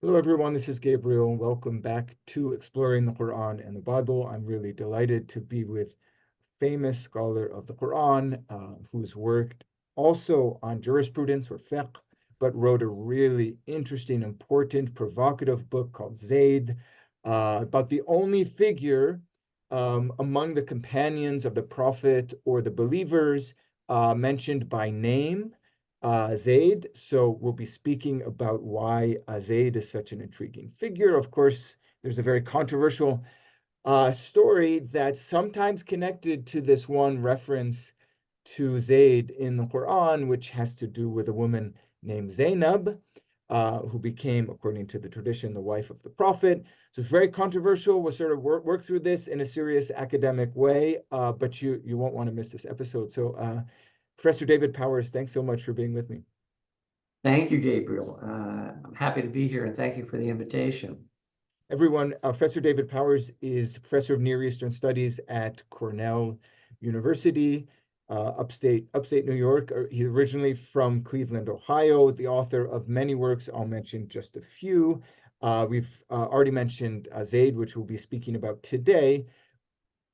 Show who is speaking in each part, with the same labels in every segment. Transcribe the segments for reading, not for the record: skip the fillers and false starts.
Speaker 1: Hello, everyone. This is Gabriel. Welcome back to Exploring the Quran and the Bible. I'm really delighted to be with a famous scholar of the Quran who's worked also on jurisprudence or fiqh, but wrote a really interesting, important, provocative book called Zayd, about the only figure among the companions of the Prophet or the believers mentioned by name, Zayd. So we'll be speaking about why Zayd is such an intriguing figure. Of course, there's a very controversial story that's sometimes connected to this one reference to Zayd in the Quran, which has to do with a woman named Zaynab, who became, according to the tradition, the wife of the Prophet. So it's very controversial. We'll sort of work through this in a serious academic way, but you won't want to miss this episode. So Professor David Powers, thanks so much for being with me.
Speaker 2: Thank you, Gabriel. I'm happy to be here and thank you for the invitation.
Speaker 1: Everyone, Professor David Powers is Professor of Near Eastern Studies at Cornell University, upstate New York. He's originally from Cleveland, Ohio, the author of many works. I'll mention just a few. We've already mentioned Zayd, which we'll be speaking about today.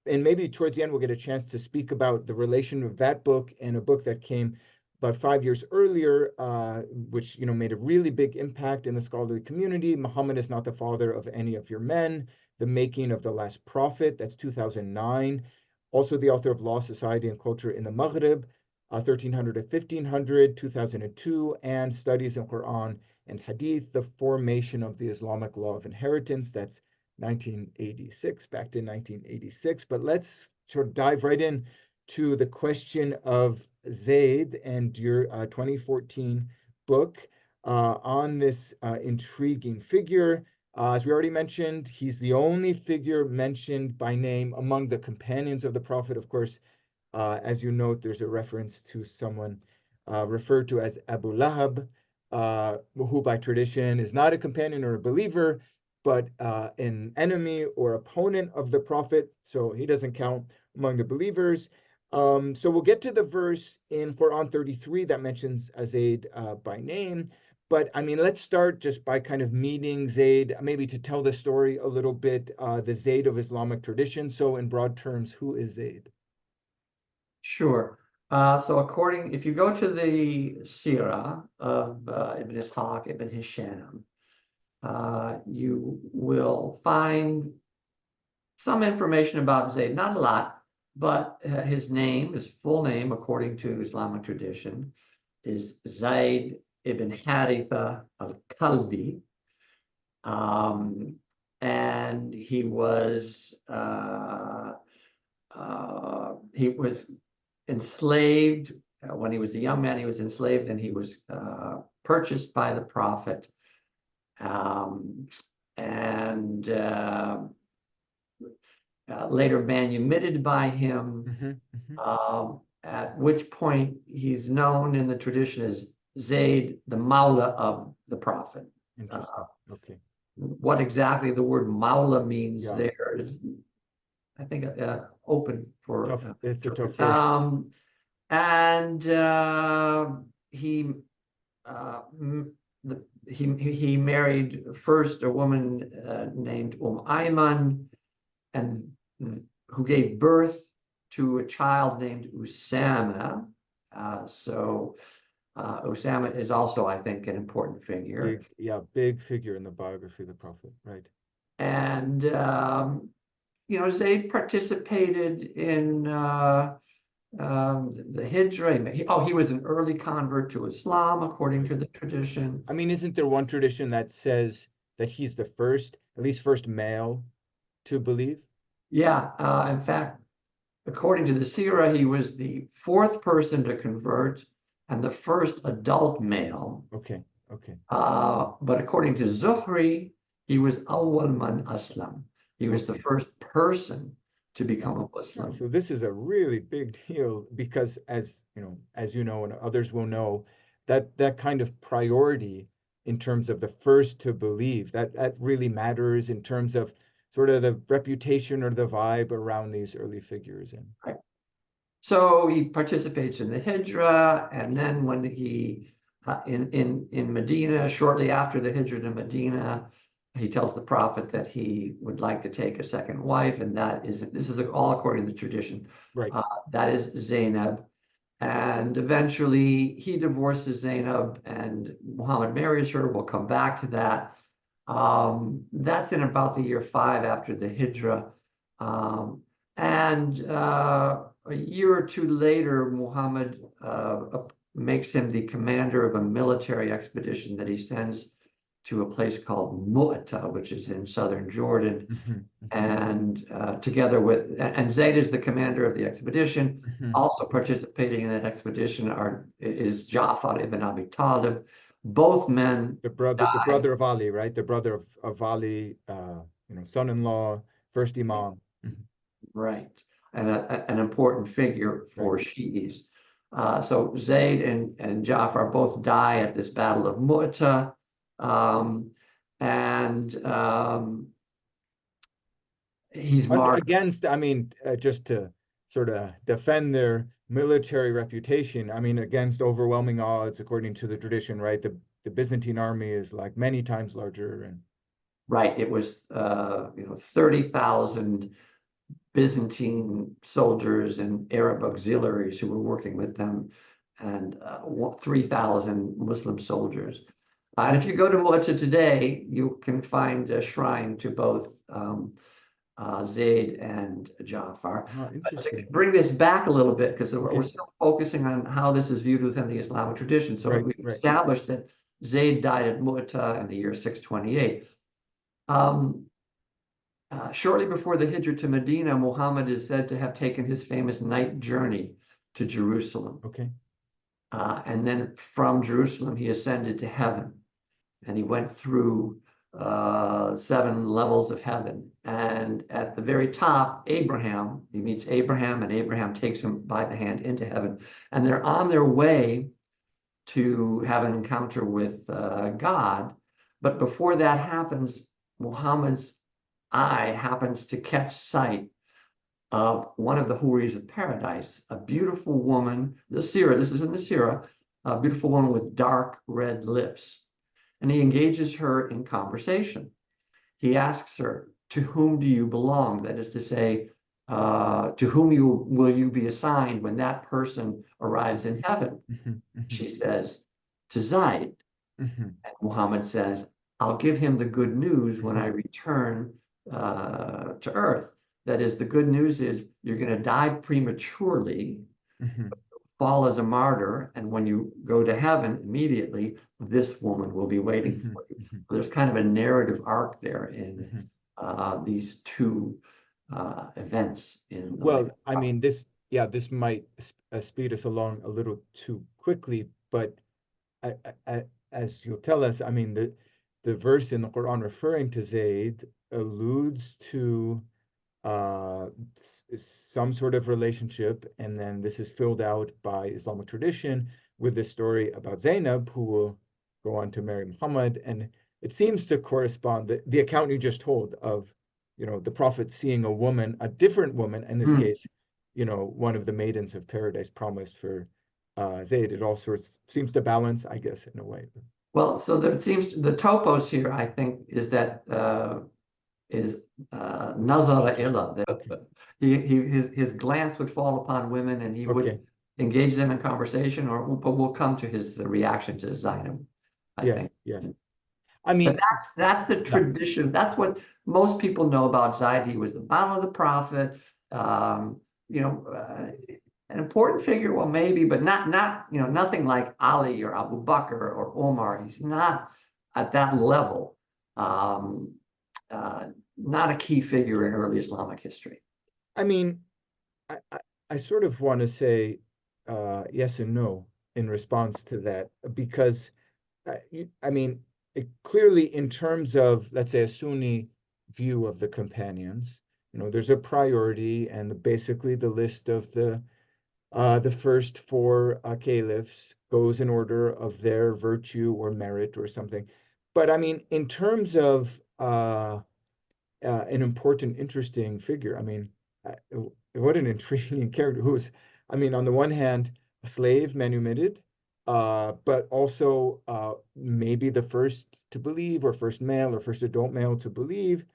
Speaker 1: And maybe towards the end, we'll get a chance to speak about the relation of that book and a book that came about 5 years earlier, which made a really big impact in the scholarly community. Muhammad is not the father of any of your men, The Making of the Last Prophet. That's 2009. Also the author of Law, Society, and Culture in the Maghrib, 1300 to 1500, 2002, and Studies in Quran and Hadith, The Formation of the Islamic Law of Inheritance. That's 1986, back to 1986. But let's sort of dive right in to the question of Zayd and your 2014 book on this intriguing figure. As we already mentioned, he's the only figure mentioned by name among the companions of the Prophet. Of course, as you note, there's a reference to someone referred to as Abu Lahab, who by tradition is not a companion or a believer, but an enemy or opponent of the Prophet. So he doesn't count among the believers. So we'll get to the verse in Quran 33 that mentions Zayd by name. But I mean, let's start just by kind of meeting Zayd, maybe to tell the story a little bit, the Zayd of Islamic tradition. So in broad terms, who is Zayd?
Speaker 2: Sure. If you go to the Sirah of Ibn Ishaq, Ibn Hisham, you will find some information about Zayd, not a lot, but his full name, according to Islamic tradition, is Zayd ibn Haritha al-Kalbi. And he was enslaved when he was a young man. He was enslaved and he was purchased by the Prophet, and later manumitted by him. At which point he's known in the tradition as Zayd, the Mawla of the Prophet.
Speaker 1: Interesting. Okay.
Speaker 2: What exactly the word Mawla means there is, I think, open for
Speaker 1: tough. It's a tough word.
Speaker 2: And he married first a woman named Ayman, and who gave birth to a child named Usama. Usama is also, I think, an important figure.
Speaker 1: Big figure in the biography of the Prophet, right?
Speaker 2: And Zayd participated in the Hijra. He was an early convert to Islam, according to the tradition.
Speaker 1: I mean, isn't there one tradition that says that he's the first, at least first male, to believe?
Speaker 2: Yeah. In fact, according to the Sirah, he was the fourth person to convert and the first adult male.
Speaker 1: Okay.
Speaker 2: But according to Zuhri, he was awwal man aslam. He was the first person to become a Muslim.
Speaker 1: So this is a really big deal because, as you know, and others will know, that kind of priority in terms of the first to believe, that really matters in terms of sort of the reputation or the vibe around these early figures.
Speaker 2: Right. So he participates in the Hijra, and then when he in Medina, shortly after the Hijrah to Medina, he tells the Prophet that he would like to take a second wife, and this is all according to the tradition.
Speaker 1: Right.
Speaker 2: That is Zaynab. And eventually he divorces Zaynab and Muhammad marries her. We'll come back to that. That's in about the year 5 after the Hijrah. And a year or two later, Muhammad makes him the commander of a military expedition that he sends to a place called Mu'tah, which is in southern Jordan. And together with, and Zayd is the commander of the expedition. Also participating in that expedition is Ja'far ibn Abi Talib. Both men
Speaker 1: the brother of Ali, right? The brother of Ali, son-in-law, first Imam.
Speaker 2: Right, and an important figure for Shi'is. So Zayd and Ja'far both die at this Battle of Mu'tah. He's marked
Speaker 1: against, just to sort of defend their military reputation, against overwhelming odds, according to the tradition, right? The Byzantine army is like many times larger. And
Speaker 2: right, it was 30,000 Byzantine soldiers and Arab auxiliaries who were working with them, and 3,000 Muslim soldiers. And if you go to Mu'tah today, you can find a shrine to both Zayd and Ja'far. But to bring this back a little bit, because we're still focusing on how this is viewed within the Islamic tradition. So we established that Zayd died at Mu'tah in the year 628. Shortly before the Hijrah to Medina, Muhammad is said to have taken his famous night journey to Jerusalem. And then from Jerusalem, he ascended to heaven. And he went through 7 levels of heaven. And at the very top, he meets Abraham, and Abraham takes him by the hand into heaven. And they're on their way to have an encounter with God. But before that happens, Muhammad's eye happens to catch sight of one of the Houris of paradise, a beautiful woman, this is in the Sirah, a beautiful woman with dark red lips. And he engages her in conversation. He asks her, "To whom do you belong?" That is to say, to whom will you be assigned when that person arrives in heaven? She says, "To Zayd." And Muhammad says, "I'll give him the good news when I return to earth. That is, the good news is you're going to die prematurely, fall as a martyr, and when you go to heaven immediately, this woman will be waiting for you." So there's kind of a narrative arc there in these two events.
Speaker 1: This might speed us along a little too quickly, but as you'll tell us, the verse in the Quran referring to Zayd alludes to some sort of relationship, and then this is filled out by Islamic tradition with this story about Zaynab, who will go on to marry Muhammad. And it seems to correspond, the account you just told of, the Prophet seeing a different woman, in this case, one of the maidens of paradise promised for Zayd. It all seems to balance, I guess, in a way.
Speaker 2: Well, so there seems the topos here, I think, is that is nazara ila. His glance would fall upon women, and he would engage them in conversation. But we'll come to his reaction to Zaynab, I think.
Speaker 1: Yes.
Speaker 2: But that's the tradition. That's what most people know about Zayd. He was the Bala of the Prophet. An important figure, well, maybe, but not nothing like Ali or Abu Bakr or Omar. He's not at that level. Not a key figure in early Islamic history.
Speaker 1: I sort of want to say yes and no in response to that, because clearly, in terms of, let's say, a Sunni view of the companions, there's a priority, and basically the list of the first 4 caliphs goes in order of their virtue or merit or something. But in terms of an important, interesting figure, what an intriguing character, who's, on the one hand, a slave, manumitted, but also maybe the first to believe, or first male or first adult male to believe.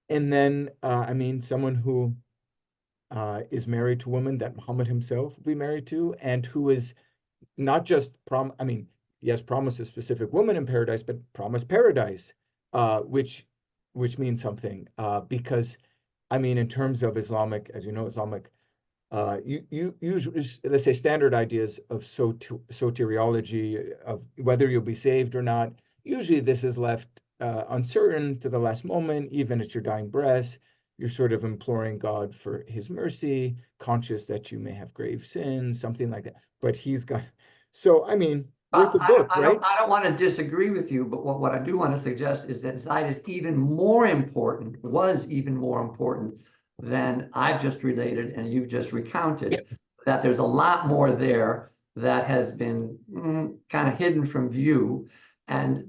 Speaker 1: And then, I mean, someone who is married to a woman that Muhammad himself will be married to, and who is not just I mean, yes, promise a specific woman in paradise, but promise paradise, which means something, because I mean, in terms of Islamic, as you know, Islamic, you usually, let's say, standard ideas of soteriology, of whether you'll be saved or not. Usually this is left uncertain to the last moment, even at your dying breath. You're sort of imploring God for his mercy, conscious that you may have grave sins, something like that. But he's got, so I mean, worth a book, right?
Speaker 2: I don't want to disagree with you, but what I do want to suggest is that Zayd is even more important, was even more important than I've just related and you've just recounted.
Speaker 1: Yeah.
Speaker 2: That there's a lot more there that has been kind of hidden from view. And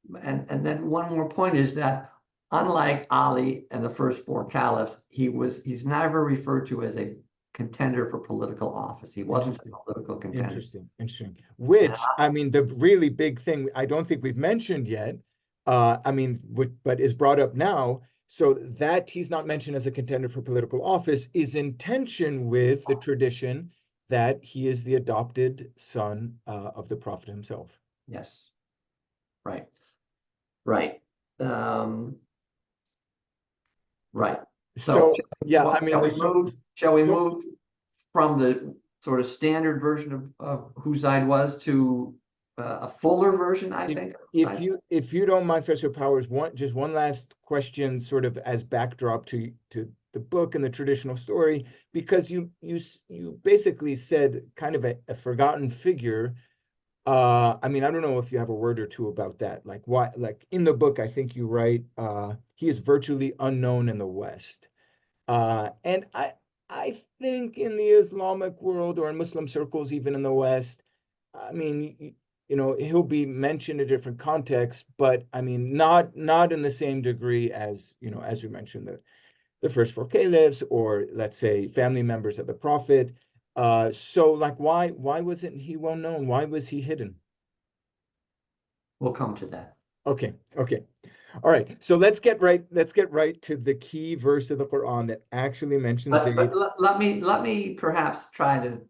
Speaker 2: then one more point is that, unlike Ali and the first four caliphs, he's never referred to as a contender for political office. He wasn't a political contender.
Speaker 1: Interesting. Which, I mean, the really big thing I don't think we've mentioned yet, I mean, but is brought up now, so that he's not mentioned as a contender for political office is in tension with the tradition that he is the adopted son of the Prophet himself.
Speaker 2: Yes. Right. Right. Right.
Speaker 1: So yeah, I mean,
Speaker 2: shall we move from the sort of standard version of who Zayd was to a fuller version, I think?
Speaker 1: If you don't mind, Professor Powers, just one last question, sort of as backdrop to the book and the traditional story, because you basically said kind of a forgotten figure. I mean, I don't know if you have a word or two about that. Like, why, like in the book, I think you write, he is virtually unknown in the West. And I think in the Islamic world, or in Muslim circles, even in the West, I mean, you know, he'll be mentioned in different contexts, but I mean, not in the same degree as, you know, as you mentioned, the first four caliphs, or let's say family members of the Prophet. So like, why wasn't he well known? Why was he hidden?
Speaker 2: We'll come to that.
Speaker 1: Okay. All right. So let's get right to the key verse of the Quran that actually mentions
Speaker 2: but let me perhaps try to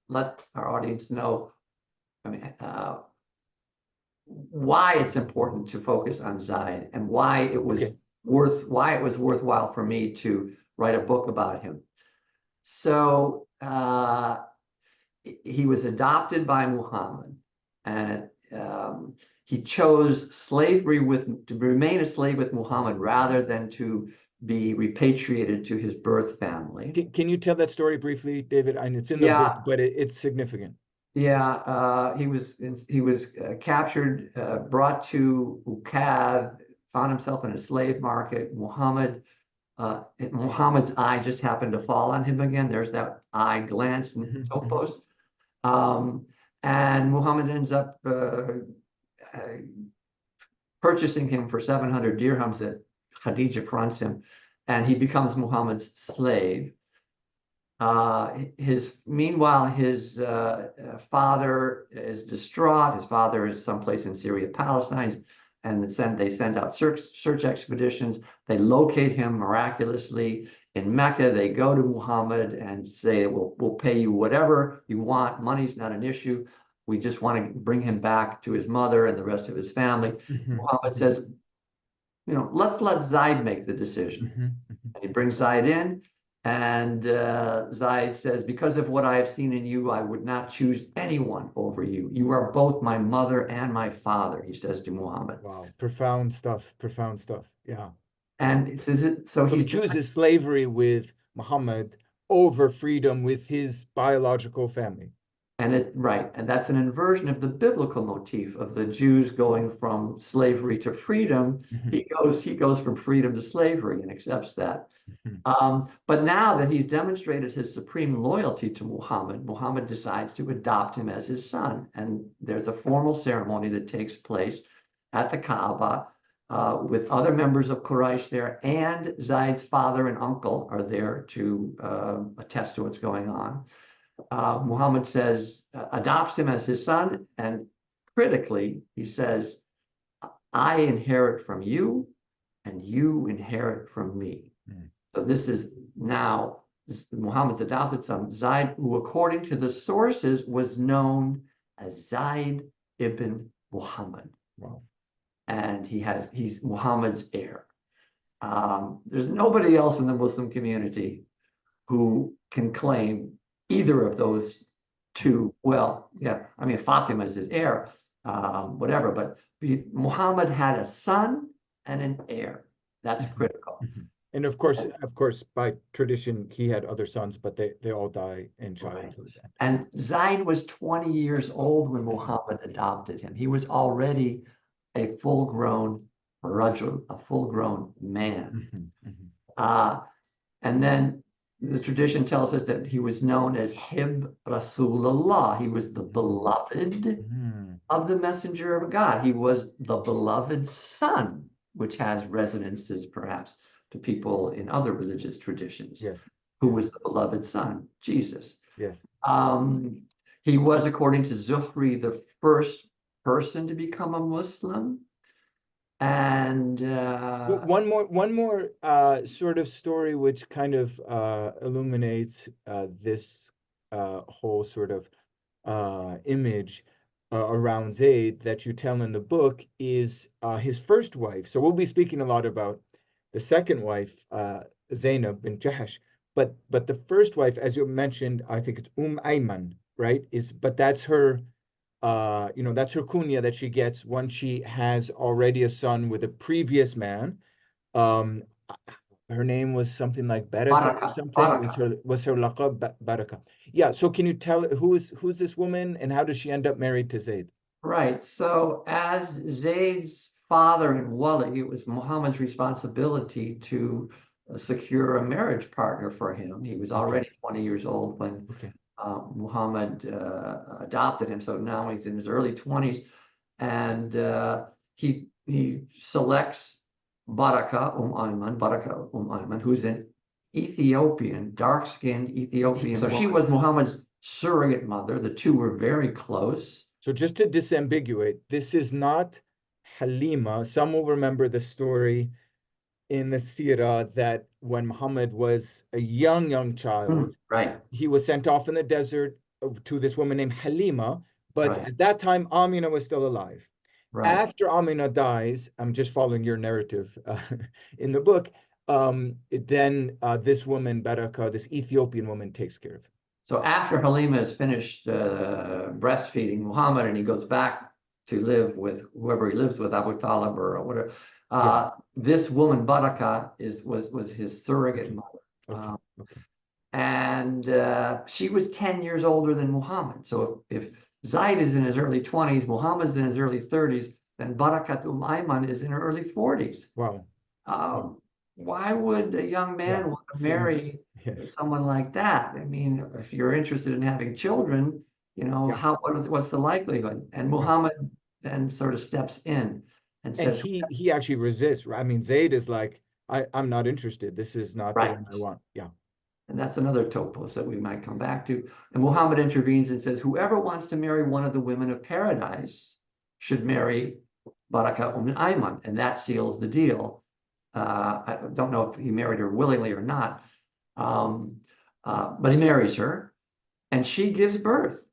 Speaker 2: let our audience know, I mean, why it's important to focus on Zayd, and why it was worthwhile for me to write a book about him. So he was adopted by Muhammad, and he chose slavery to remain a slave with Muhammad rather than to be repatriated to his birth family.
Speaker 1: Can you tell that story briefly, David? I mean, it's in the book, but it's significant.
Speaker 2: Yeah, he was captured, brought to Ukad, found himself in a slave market. Muhammad's eye just happened to fall on him again. There's that eye glance in the post. And Muhammad ends up purchasing him for 700 dirhams that Khadija fronts him, and he becomes Muhammad's slave. Meanwhile, his father is distraught. His father is someplace in Syria, Palestine, and they send out search expeditions. They locate him miraculously in Mecca. They go to Muhammad and say, we'll pay you whatever you want. Money's not an issue. We just want to bring him back to his mother and the rest of his family. Muhammad says, you know, let's let Zayd make the decision. And he brings Zayd in, and Zayd says, because of what I have seen in you, I would not choose anyone over you. You are both my mother and my father, he says to Muhammad.
Speaker 1: Wow, profound stuff. Yeah.
Speaker 2: And so
Speaker 1: he chooses slavery with Muhammad over freedom with his biological family.
Speaker 2: And and that's an inversion of the biblical motif of the Jews going from slavery to freedom. He goes from freedom to slavery and accepts that. But now that he's demonstrated his supreme loyalty to Muhammad, Muhammad decides to adopt him as his son. And there's a formal ceremony that takes place at the Kaaba with other members of Quraysh there, and Zayd's father and uncle are there to attest to what's going on. Muhammad says, adopts him as his son, and critically, he says, I inherit from you, and you inherit from me. So this is now Muhammad's adopted son, Zayd, who according to the sources was known as Zayd ibn Muhammad.
Speaker 1: Wow.
Speaker 2: And he's Muhammad's heir. There's nobody else in the Muslim community who can claim either of those two. Well, yeah, I mean, Fatima is his heir, whatever, but Muhammad had a son and an heir. That's critical.
Speaker 1: And of course, by tradition, he had other sons, but they all die in childhood.
Speaker 2: Right. And Zayd was 20 years old when Muhammad adopted him. He was already a full-grown rajul, a full-grown man. And then the tradition tells us that he was known as Hib Rasulullah. He was the beloved of the messenger of God. He was the beloved son, which has resonances perhaps to people in other religious traditions.
Speaker 1: Yes.
Speaker 2: Who was the beloved son, Jesus.
Speaker 1: Yes.
Speaker 2: He was, according to Zuhri, the first person to become a Muslim. And
Speaker 1: one more sort of story which kind of illuminates this whole sort of image around Zayd that you tell in the book is his first wife. So we'll be speaking a lot about the second wife, Zaynab bin Jahash, but the first wife, as you mentioned, I think it's Ayman, right? But that's her. That's her kunya that she gets once she has already a son with a previous man. Her name was something like Baraka or something. Was her laqab Baraka? Yeah. So can you tell who's this woman and how does she end up married to Zayd?
Speaker 2: Right. So as Zayd's father and wali, it was Muhammad's responsibility to secure a marriage partner for him. He was already 20 years old when Muhammad adopted him, so now he's in his early 20s, and he selects Baraka Ayman, who's an Ethiopian, dark-skinned Ethiopian. So she was Muhammad's surrogate mother. The two were very close.
Speaker 1: So just to disambiguate, this is not Halima. Some will remember the story in the Sirah that when Muhammad was a young child, he was sent off in the desert to this woman named Halima, but at that time Amina was still alive. After Amina dies, I'm just following your narrative in the book, then this woman, Baraka, this Ethiopian woman, takes care of him.
Speaker 2: So after Halima is finished breastfeeding Muhammad and he goes back to live with whoever he lives with, Abu Talib or whatever, this woman, Baraka, was his surrogate mother. And she was 10 years older than Muhammad. So if Zayd is in his early 20s, Muhammad's in his early 30s, then Barakat Ayman is in her early 40s.
Speaker 1: Wow.
Speaker 2: Why would a young man want to marry someone like that? I mean, if you're interested in having children, what's the likelihood? And Muhammad then sort of steps in and says,
Speaker 1: he actually resists. I mean, Zayd is like, I'm not interested. This is not the one I want. Yeah.
Speaker 2: And that's another topos that we might come back to. And Muhammad intervenes and says, whoever wants to marry one of the women of paradise should marry Baraka Ayman, and that seals the deal. I don't know if he married her willingly or not, but he marries her, and she gives birth,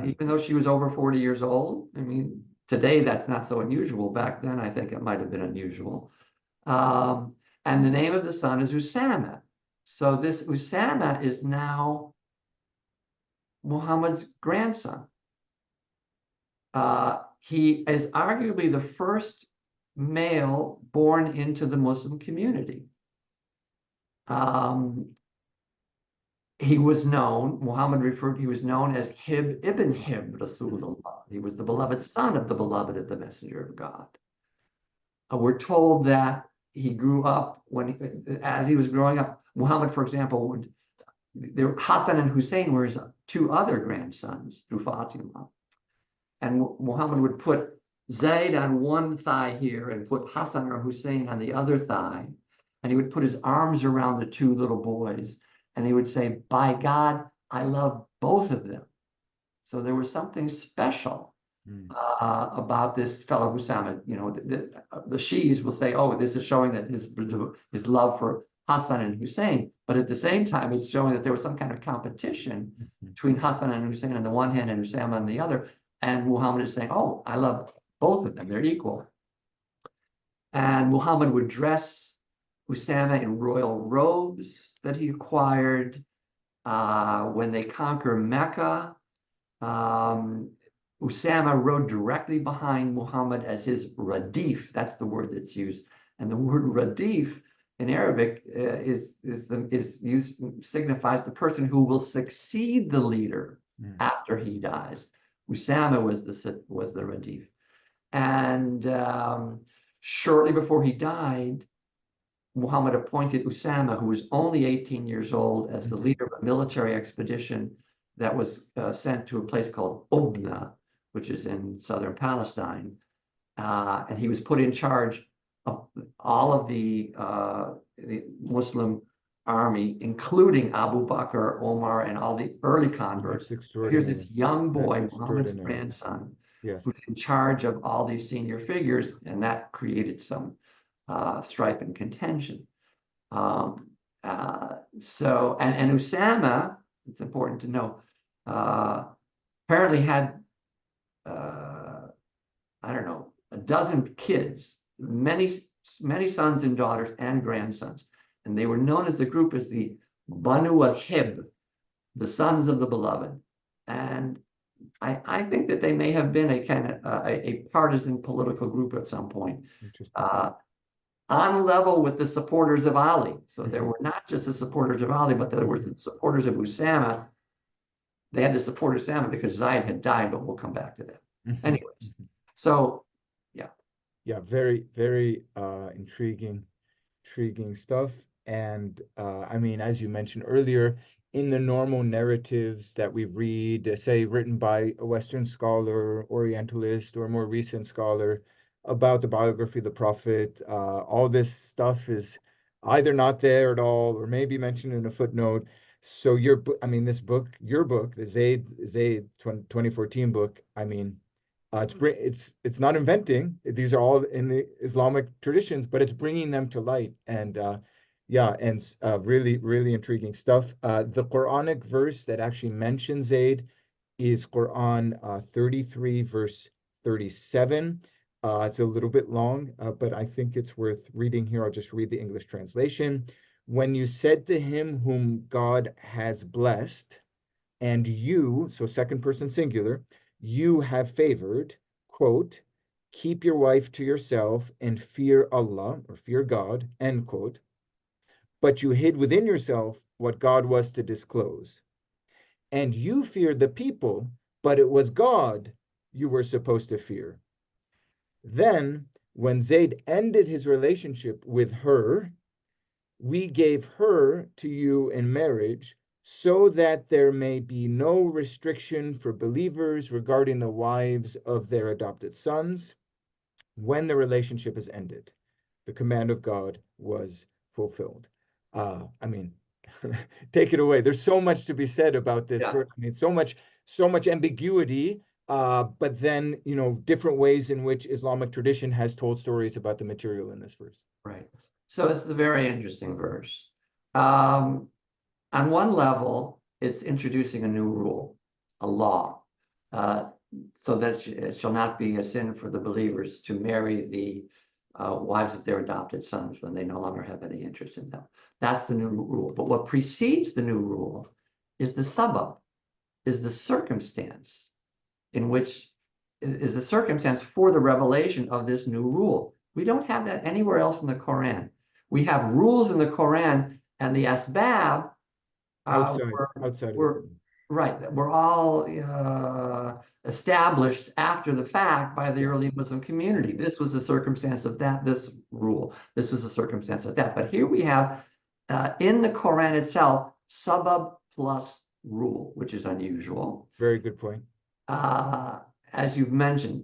Speaker 2: even though she was over 40 years old. I mean, today that's not so unusual. Back then, I think it might have been unusual. And the name of the son is Usama. So this Usama is now Muhammad's grandson. He is arguably the first male born into the Muslim community. He was known, he was known as Hib ibn Hib Rasulullah. He was the beloved son of the beloved of the messenger of God. We're told that he grew up, as he was growing up, Muhammad, for example, Hassan and Hussein were his two other grandsons through Fatima. And Muhammad would put Zayd on one thigh here and put Hassan or Hussein on the other thigh. And he would put his arms around the two little boys. And he would say, by God, I love both of them. So there was something special about this fellow Usama. You know, the Shiis will say, "Oh, this is showing that his love for Hassan and Hussein," but at the same time, it's showing that there was some kind of competition between Hassan and Hussein on the one hand and Usama on the other. And Muhammad is saying, "Oh, I love both of them; they're equal." And Muhammad would dress Usama in royal robes that he acquired when they conquer Mecca. Usama rode directly behind Muhammad as his radif. That's the word that's used. And the word radif in Arabic signifies the person who will succeed the leader after he dies. Usama was the radif. And shortly before he died, Muhammad appointed Usama, who was only 18 years old, as the leader of a military expedition that was sent to a place called Ubna, which is in southern Palestine. And he was put in charge of all of the Muslim army, including Abu Bakr, Omar, and all the early converts. Here's this young boy, Muhammad's grandson, who's in charge of all these senior figures, and that created some strife and contention. And Usama, it's important to know, apparently had I don't know, a dozen kids, many sons and daughters and grandsons, and they were known as the group as the Banu al-Hib, the sons of the beloved. And I think that they may have been a kind of a partisan political group at some point, on level with the supporters of Ali. So there were not just the supporters of Ali, but there were the supporters of Usama. They had to support Usama because Zayd had died, but we'll come back to that. Anyways, so
Speaker 1: yeah, very, very intriguing stuff. And I mean, as you mentioned earlier, in the normal narratives that we read, say written by a Western scholar, Orientalist, or more recent scholar about the biography of the Prophet, all this stuff is either not there at all, or maybe mentioned in a footnote. So this book, your book, the Zayd 2014 book, I mean, it's not inventing. These are all in the Islamic traditions, but it's bringing them to light. And really, really intriguing stuff. The Quranic verse that actually mentions Zayd is Quran 33, verse 37. It's a little bit long, but I think it's worth reading here. I'll just read the English translation. When you said to him whom God has blessed, and you, so second person singular, you have favored, quote, keep your wife to yourself and fear Allah, or fear God, end quote. But you hid within yourself what God was to disclose. And you feared the people, but it was God you were supposed to fear. Then, when Zayd ended his relationship with her, we gave her to you in marriage so that there may be no restriction for believers regarding the wives of their adopted sons when the relationship is ended. The command of God was fulfilled. I mean, take it away. There's so much to be said about this. I mean, so much ambiguity, but then, different ways in which Islamic tradition has told stories about the material in this verse.
Speaker 2: Right. So this is a very interesting verse. On one level, it's introducing a new rule, a law, so that it shall not be a sin for the believers to marry the wives of their adopted sons when they no longer have any interest in them. That's the new rule. But what precedes the new rule is the sabab, is the circumstance in which is the circumstance for the revelation of this new rule. We don't have that anywhere else in the Quran. We have rules in the Quran, and the asbab
Speaker 1: outside
Speaker 2: we're all established after the fact by the early Muslim community. This was a circumstance of that, this rule. This was a circumstance of that. But here we have, in the Quran itself, sabab plus rule, which is unusual.
Speaker 1: Very good point.
Speaker 2: As you've mentioned,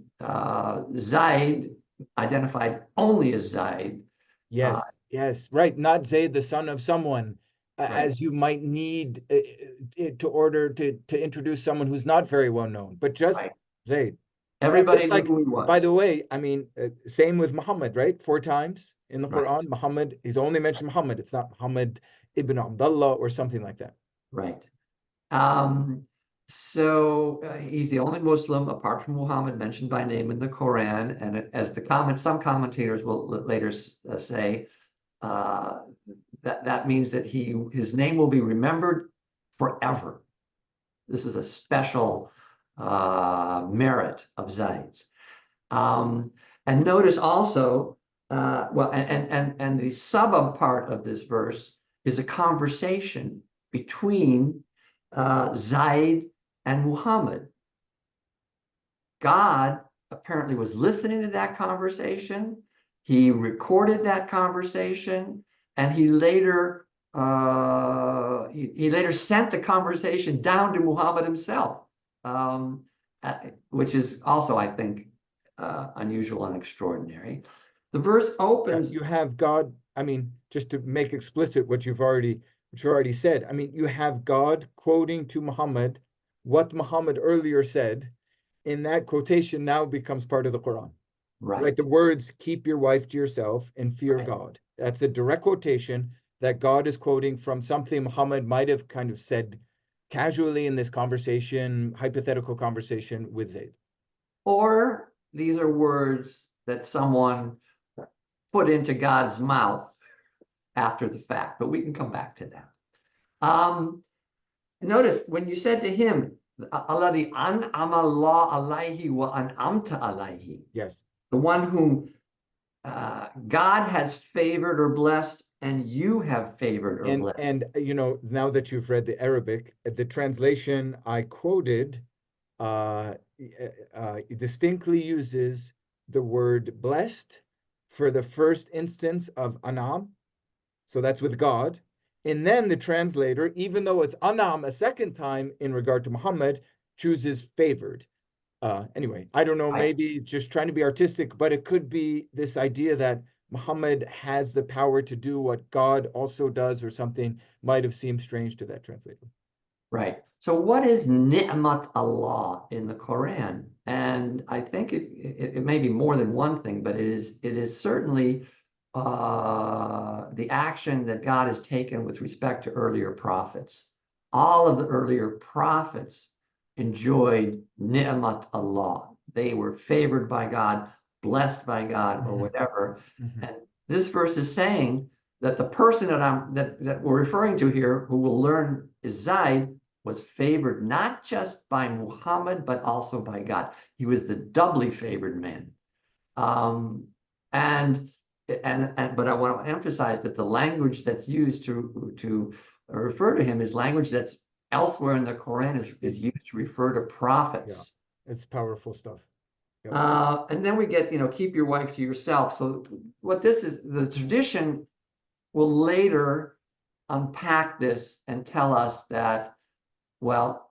Speaker 2: Zayd, identified only as Zayd.
Speaker 1: Yes, right. Not Zayd, the son of someone. as you might need to order to introduce someone who's not very well known, but just
Speaker 2: Right.
Speaker 1: Zayd.
Speaker 2: Everybody knew
Speaker 1: Like,
Speaker 2: who he
Speaker 1: by
Speaker 2: was.
Speaker 1: the way, I mean, same with Muhammad, right? 4 times in the
Speaker 2: Right.
Speaker 1: Quran, Muhammad, he's only mentioned Muhammad. It's not Muhammad ibn Abdullah or something like that.
Speaker 2: Right. So he's the only Muslim apart from Muhammad mentioned by name in the Quran, and as some commentators will later say, that means that his name will be remembered forever. This is a special merit of Zayd's. And notice also, and the sub part of this verse is a conversation between Zayd and Muhammad. God apparently was listening to that conversation. He recorded that conversation, and he later sent the conversation down to Muhammad himself, which is also, I think, unusual and extraordinary. The verse opens.
Speaker 1: You have God. I mean, just to make explicit what you already said. I mean, you have God quoting to Muhammad what Muhammad earlier said. In that quotation now becomes part of the Quran. Right? The words, keep your wife to yourself and fear God. That's a direct quotation that God is quoting from something Muhammad might have kind of said casually in this conversation, hypothetical conversation with Zayd.
Speaker 2: Or these are words that someone put into God's mouth after the fact, but we can come back to that. Notice when you said to him, Alladhi an'ama Allah alayhi wa an'amta alayhi.
Speaker 1: Yes.
Speaker 2: The one whom God has favored or blessed, and you have favored or blessed.
Speaker 1: And you know, now that you've read the Arabic, the translation I quoted distinctly uses the word blessed for the first instance of anam. So that's with God. And then the translator, even though it's anam a second time in regard to Muhammad, chooses favored. Anyway, I don't know, maybe just trying to be artistic, but it could be this idea that Muhammad has the power to do what God also does, or something might have seemed strange to that translator.
Speaker 2: Right. So what is ni'mat Allah in the Quran? And I think it may be more than one thing, but it is certainly the action that God has taken with respect to earlier prophets. All of the earlier prophets enjoyed ni'mat Allah. They were favored by God, blessed by God, or whatever. And this verse is saying that the person that we're referring to here, who we'll learn is Zayd, was favored not just by Muhammad, but also by God. He was the doubly favored man. But I want to emphasize that the language that's used to refer to him is language that's elsewhere in the Quran is used to refer to prophets.
Speaker 1: Yeah, it's powerful stuff.
Speaker 2: Yep. And then we get, keep your wife to yourself. So what this is, the tradition will later unpack this and tell us that, well,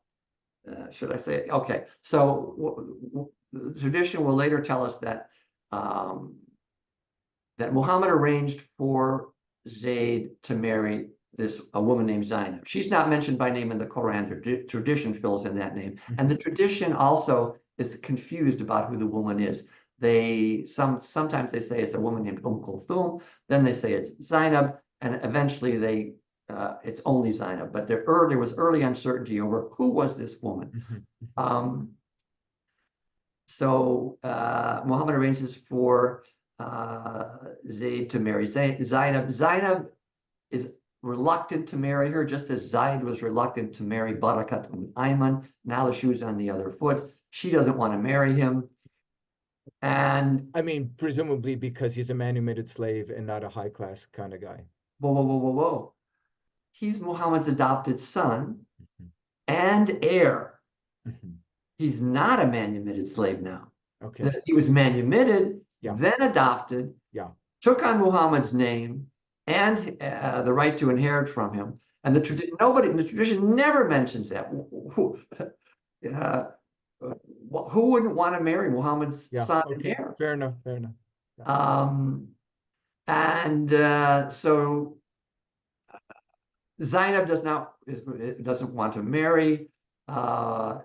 Speaker 2: should I say, okay, so the tradition will later tell us that that Muhammad arranged for Zayd to marry a woman named Zaynab. She's not mentioned by name in the Quran. The tradition fills in that name. And the tradition also is confused about who the woman is. Sometimes they say it's a woman named Kulthum, then they say it's Zaynab, and eventually it's only Zaynab. But there was early uncertainty over who was this woman. So Muhammad arranges for Zayd to marry Zaynab. Zaynab is reluctant to marry her, just as Zayd was reluctant to marry Barakat Ayman. Now the shoe's on the other foot. She doesn't want to marry him. And
Speaker 1: I mean, presumably because he's a manumitted slave and not a high-class kind of guy.
Speaker 2: Whoa. He's Muhammad's adopted son and heir. He's not a manumitted slave now.
Speaker 1: Okay.
Speaker 2: He was manumitted, then adopted, took on Muhammad's name and the right to inherit from him. And the tradition never mentions that. Who wouldn't want to marry Muhammad's son and heir?
Speaker 1: Fair enough.
Speaker 2: So Zaynab doesn't want to marry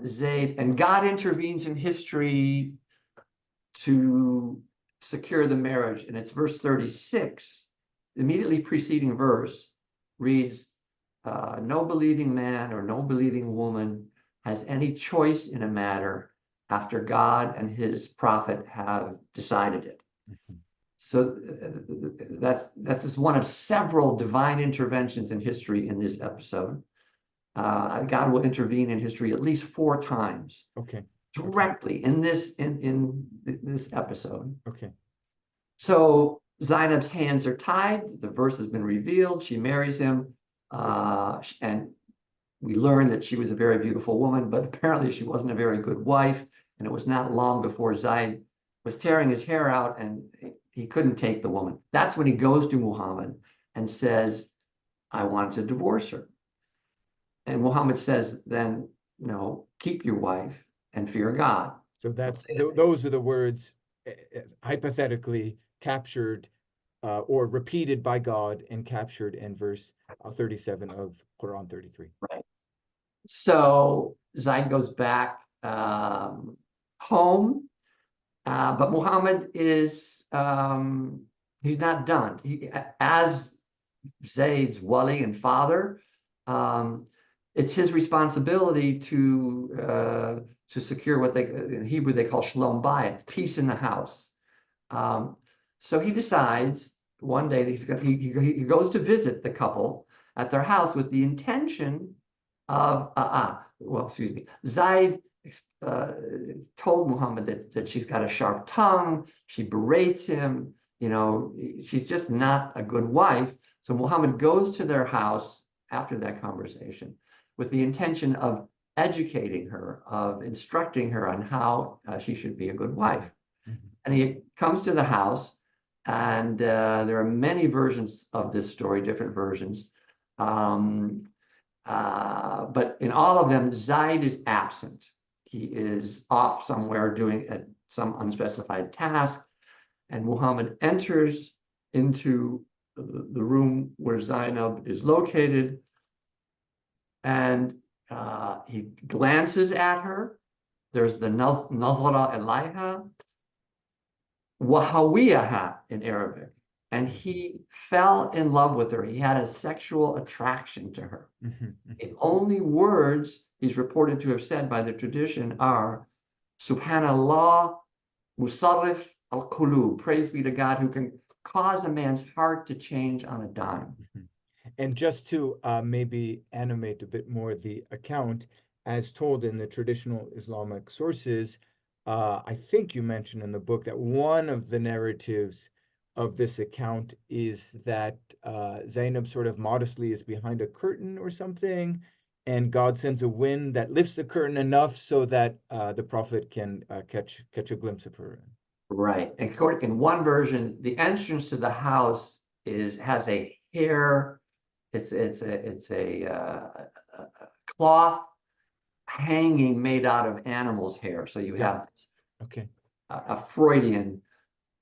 Speaker 2: Zayd, and God intervenes in history to secure the marriage. And it's verse 36, the immediately preceding verse reads, no believing man or no believing woman has any choice in a matter after God and his prophet have decided it. So that's just one of several divine interventions in history in this episode. God will intervene in history at least 4 times.
Speaker 1: Okay.
Speaker 2: Directly in this episode.
Speaker 1: Okay.
Speaker 2: So Zaynab's hands are tied. The verse has been revealed. She marries him, and we learn that she was a very beautiful woman, but apparently she wasn't a very good wife. And it was not long before Zayd was tearing his hair out, and he couldn't take the woman. That's when he goes to Muhammad and says, "I want to divorce her." And Muhammad says, "Then no, keep your wife and fear God."
Speaker 1: So those are the words hypothetically captured or repeated by God and captured in verse 37 of Quran 33.
Speaker 2: Right. So Zayd goes back home, but Muhammad is he's not done. As Zayd's wali and father, it's his responsibility to secure what in Hebrew they call shalom bayit, peace in the house. So he decides one day that he goes to visit the couple at their house with the intention of Zayd told Muhammad that she's got a sharp tongue. She berates him. She's just not a good wife. So Muhammad goes to their house after that conversation with the intention of educating her, of instructing her on how she should be a good wife. Mm-hmm. And he comes to the house, and there are many versions of this story, different versions. But in all of them, Zayd is absent. He is off somewhere doing some unspecified task, and Muhammad enters into the room where Zaynab is located, and he glances at her. There's the nazara elayha, wahawiyaha in Arabic, and he fell in love with her. He had a sexual attraction to her. The only words he's reported to have said by the tradition are Subhanallah, Musarrif al-Qulub, praise be to God who can cause a man's heart to change on a dime.
Speaker 1: And just to maybe animate a bit more the account, as told in the traditional Islamic sources, I think you mentioned in the book that one of the narratives of this account is that Zaynab sort of modestly is behind a curtain or something, and God sends a wind that lifts the curtain enough so that the prophet can catch a glimpse of her.
Speaker 2: Right. And in one version, the entrance to the house has a hair. It's a cloth hanging made out of animal's hair. So you have a Freudian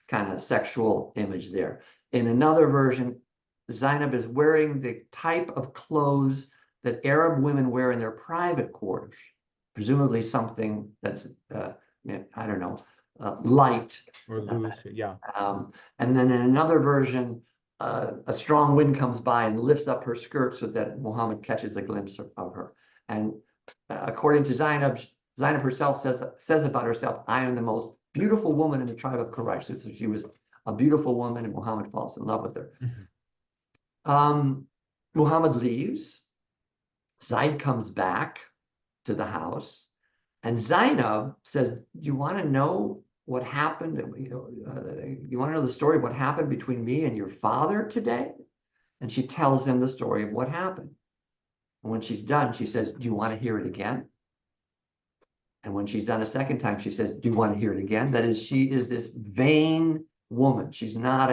Speaker 2: kind of sexual image there. In another version, Zaynab is wearing the type of clothes that Arab women wear in their private quarters, presumably something that's, I don't know, light.
Speaker 1: Or loose, yeah.
Speaker 2: And then in another version, a strong wind comes by and lifts up her skirt so that Muhammad catches a glimpse of her. And according to Zaynab, Zaynab herself says about herself, "I am the most beautiful woman in the tribe of Quraysh." So she was a beautiful woman, and Muhammad falls in love with her. Muhammad leaves. Zayd comes back to the house, and Zaynab says, "Do you want to know what happened? You want to know the story of what happened between me and your father today?" And she tells him the story of what happened. And when she's done, she says, "Do you want to hear it again?" And when she's done a second time, she says, "Do you want to hear it again?" That is, she is this vain woman. She's not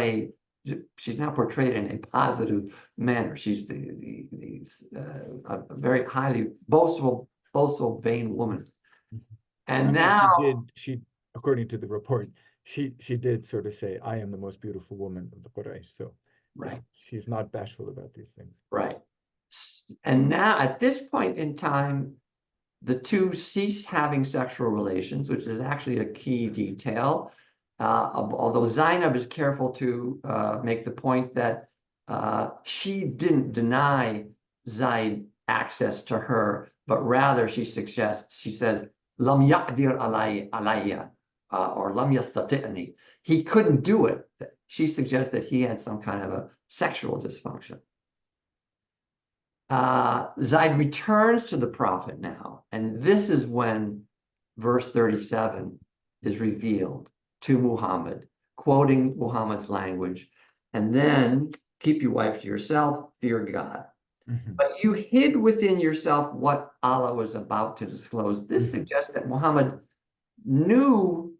Speaker 2: portrayed in a positive manner. She's a very highly boastful, vain woman. And now
Speaker 1: she according to the report, she did sort of say, "I am the most beautiful woman of the Quraysh." So
Speaker 2: right,
Speaker 1: she's not bashful about these things.
Speaker 2: Right. And now, at this point in time, the two cease having sexual relations, which is actually a key detail. Although Zaynab is careful to make the point that she didn't deny Zayd access to her, but rather she says, "Lam yaqdir alayya," or "Lam yastati'ni." He couldn't do it. She suggests that he had some kind of a sexual dysfunction. Zayd returns to the prophet now, and this is when verse 37 is revealed to Muhammad, quoting Muhammad's language, and then keep your wife to yourself, fear God. But you hid within yourself what Allah was about to disclose. This suggests that Muhammad knew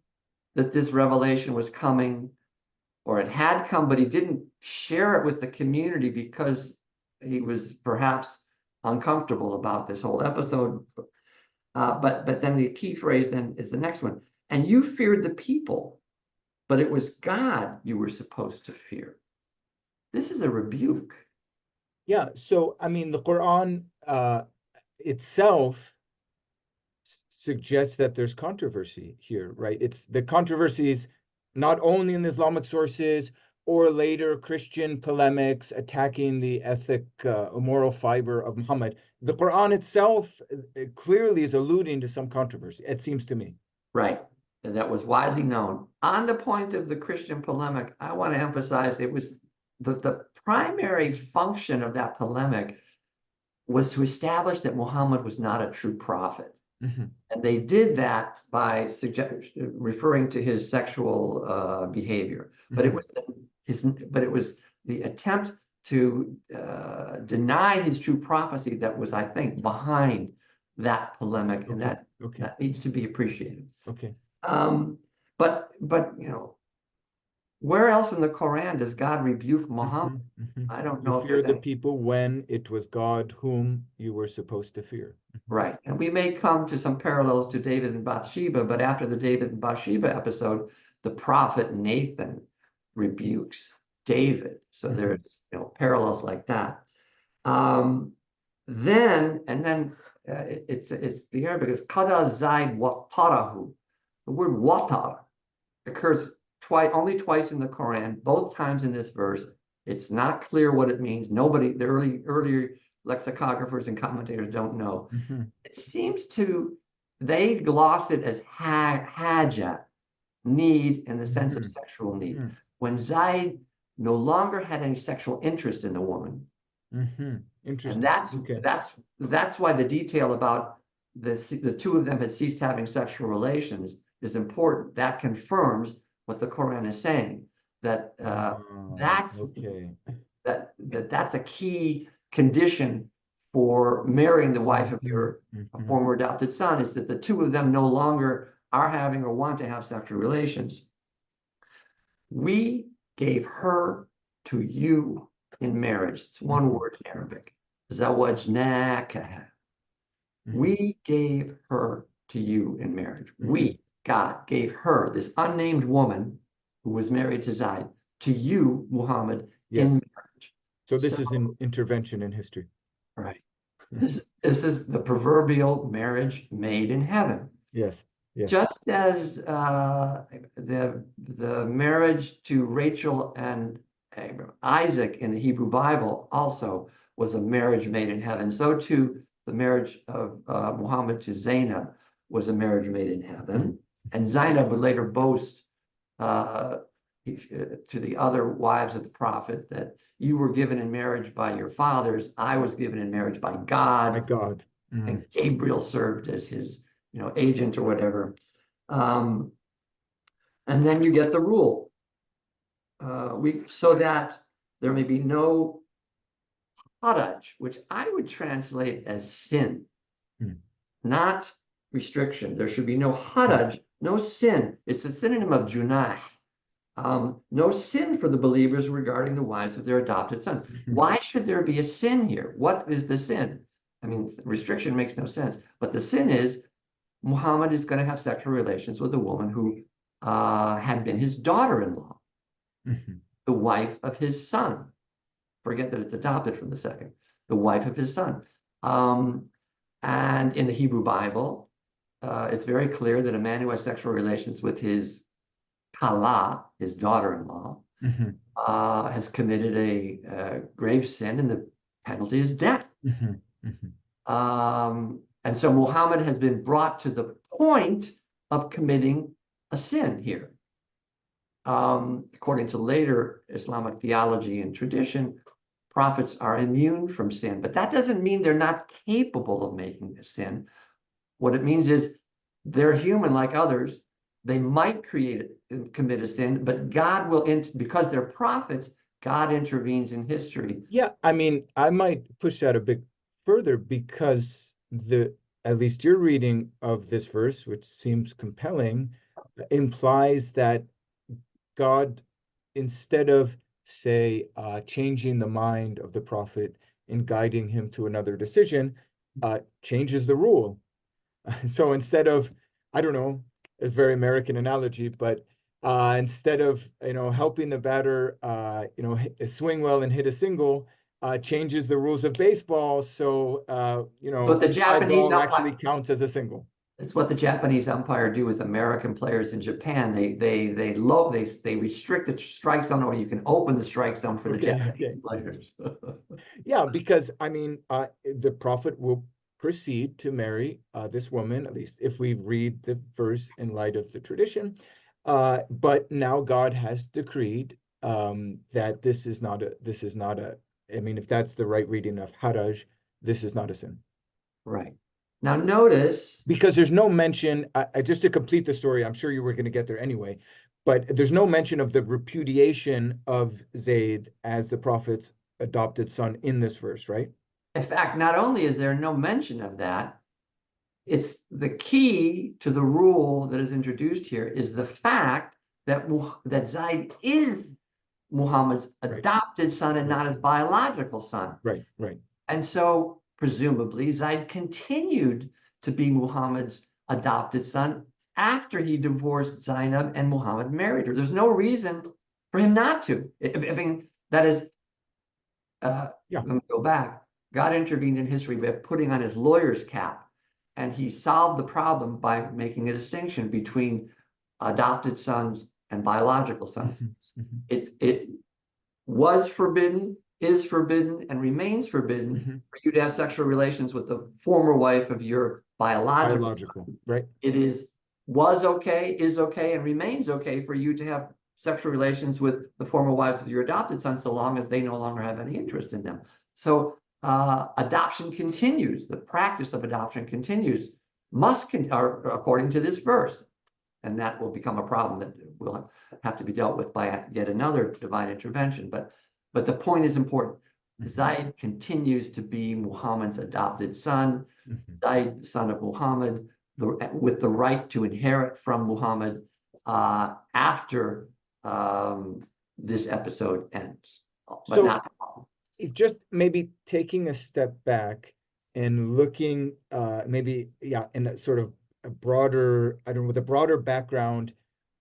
Speaker 2: that this revelation was coming, or it had come, but he didn't share it with the community because he was perhaps uncomfortable about this whole episode. But then the key phrase then is the next one. And you feared the people, but it was God you were supposed to fear. This is a rebuke.
Speaker 1: Yeah, so I mean, the Quran itself suggests that there's controversy here, right? It's the controversies not only in the Islamic sources or later Christian polemics attacking the ethic, moral fiber of Muhammad. The Quran itself clearly is alluding to some controversy, it seems to me.
Speaker 2: Right. And that was widely known. On the point of the Christian polemic, I want to emphasize it was the primary function of that polemic was to establish that Muhammad was not a true prophet. And they did that by referring to his sexual behavior. But it was the attempt to deny his true prophecy that was, I think, behind that polemic, and that needs to be appreciated.
Speaker 1: Okay.
Speaker 2: But you know, where else in the Quran does God rebuke Muhammad? I don't know.
Speaker 1: You fear the people when it was God whom you were supposed to fear.
Speaker 2: Right. And we may come to some parallels to David and Bathsheba, but after the David and Bathsheba episode, the prophet Nathan rebukes David. So there's parallels like that. Then it's the Arabic is kada zaid watarahu. The word watar occurs only twice in the Quran, both times in this verse. It's not clear what it means. Nobody, the earlier lexicographers and commentators don't know. It seems they glossed it as haja, need, in the sense of sexual need. When Zayd no longer had any sexual interest in the woman.
Speaker 1: Interesting.
Speaker 2: And that's why the detail about the two of them had ceased having sexual relations is important. That confirms what the Quran is saying, that that's a key condition for marrying the wife of your former adopted son, is that the two of them no longer are having or want to have sexual relations. We gave her to you in marriage. It's one word in Arabic. Zawajnakaha. We gave her to you in marriage. We, God, gave her, this unnamed woman who was married to Zayd, to you, Muhammad, in marriage.
Speaker 1: So this is an intervention in history.
Speaker 2: Right. This is the proverbial marriage made in heaven.
Speaker 1: Yes.
Speaker 2: Just as the marriage to Rachel and Isaac in the Hebrew Bible also was a marriage made in heaven, so too the marriage of Muhammad to Zaynab was a marriage made in heaven. And Zaynab would later boast to the other wives of the prophet that you were given in marriage by your fathers, I was given in marriage by God.
Speaker 1: By God.
Speaker 2: And Gabriel served as his agent or whatever. And then you get the rule. So that there may be no haraj, which I would translate as sin, not restriction. There should be no haraj, no sin. It's a synonym of junah. No sin for the believers regarding the wives of their adopted sons. Why should there be a sin here? What is the sin? I mean, restriction makes no sense. But the sin is Muhammad is going to have sexual relations with a woman who had been his daughter-in-law, the wife of his son. Forget that it's adopted from the second. the wife of his son. And in the Hebrew Bible, it's very clear that a man who has sexual relations with his kala, his daughter-in-law, has committed a grave sin, and the penalty is death. And so Muhammad has been brought to the point of committing a sin here. According to later Islamic theology and tradition, prophets are immune from sin, but that doesn't mean they're not capable of making a sin. What it means is they're human like others. They might commit a sin, but God will, because they're prophets, God intervenes in history.
Speaker 1: Yeah, I mean, I might push that a bit further, because at least your reading of this verse, which seems compelling, implies that God, instead of, say, changing the mind of the prophet and guiding him to another decision, changes the rule. So instead of, I don't know, it's a very American analogy, but instead of, helping the batter, swing well and hit a single, changes the rules of baseball. So,
Speaker 2: But the
Speaker 1: a fly
Speaker 2: Japanese
Speaker 1: ball actually
Speaker 2: umpire,
Speaker 1: counts as a single.
Speaker 2: it's what the Japanese umpire do with American players in Japan. They restrict the strike zone, or you can open the strike zone for the Japanese players.
Speaker 1: Yeah, because I mean, the prophet will proceed to marry this woman, at least if we read the verse in light of the tradition. But now God has decreed that this is not a, I mean, if that's the right reading of haraj, this is not a sin.
Speaker 2: Right. Now notice,
Speaker 1: Because there's no mention, just to complete the story, I'm sure you were going to get there anyway, but there's no mention of the repudiation of Zayd as the prophet's adopted son in this verse, right?
Speaker 2: in fact, not only is there no mention of that, it's the key to the rule that is introduced here is the fact that Zayd is Muhammad's adopted son and not his biological son.
Speaker 1: Right.
Speaker 2: And so presumably Zayd continued to be Muhammad's adopted son after he divorced Zaynab and Muhammad married her. There's no reason for him not to. I mean, that is, let me go back. God intervened in history by putting on his lawyer's cap, and he solved the problem by making a distinction between adopted sons and biological sons. It was forbidden, is forbidden, and remains forbidden for you to have sexual relations with the former wife of your biological son.
Speaker 1: Right.
Speaker 2: It was okay, is okay, and remains okay for you to have sexual relations with the former wives of your adopted son, so long as they no longer have any interest in them. So adoption continues. The practice of adoption continues, according to this verse. And that will become a problem that will have to be dealt with by yet another divine intervention. But the point is important. Zayd continues to be Muhammad's adopted son, Zayd, the son of Muhammad, with the right to inherit from Muhammad after this episode ends. But
Speaker 1: So
Speaker 2: not
Speaker 1: just maybe taking a step back and looking in a sort of a broader, I don't know, with a broader background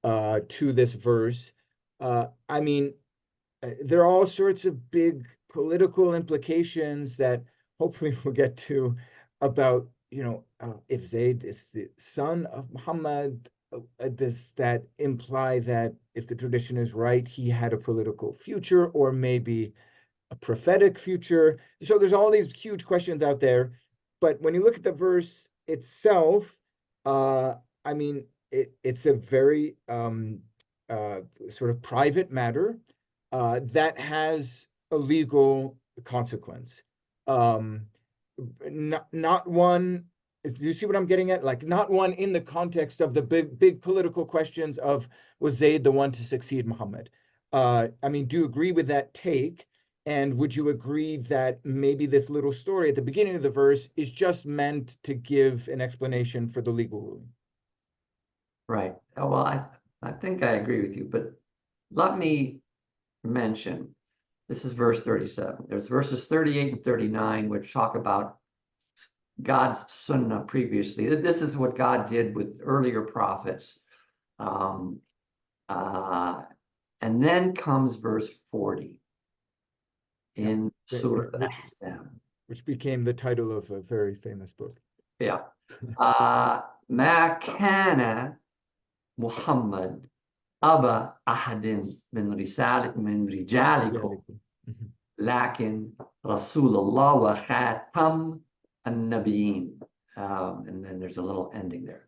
Speaker 1: to this verse. I mean, there are all sorts of big political implications that hopefully we'll get to about, if Zayd is the son of Muhammad, does that imply that if the tradition is right, he had a political future or maybe a prophetic future? So there's all these huge questions out there. But when you look at the verse itself, I mean, it's a very sort of private matter that has a legal consequence. Not one. Do you see what I'm getting at? Like, not one in the context of the big political questions of, was Zayd the one to succeed Muhammad? I mean, do you agree with that take? And would you agree that maybe this little story at the beginning of the verse is just meant to give an explanation for the legal ruling?
Speaker 2: right. Well, I think I agree with you, but let me mention, this is verse 37. There's verses 38 and 39, which talk about God's sunnah previously. This is what God did with earlier prophets. And then comes verse 40 in Surah Al-Ahzab.
Speaker 1: Which became the title of a very famous book.
Speaker 2: Yeah. ما كان محمد أبا أحد من رجالكم
Speaker 1: Mhm.
Speaker 2: لكن رسول الله وخاتم النبيين. And then there's a little ending there.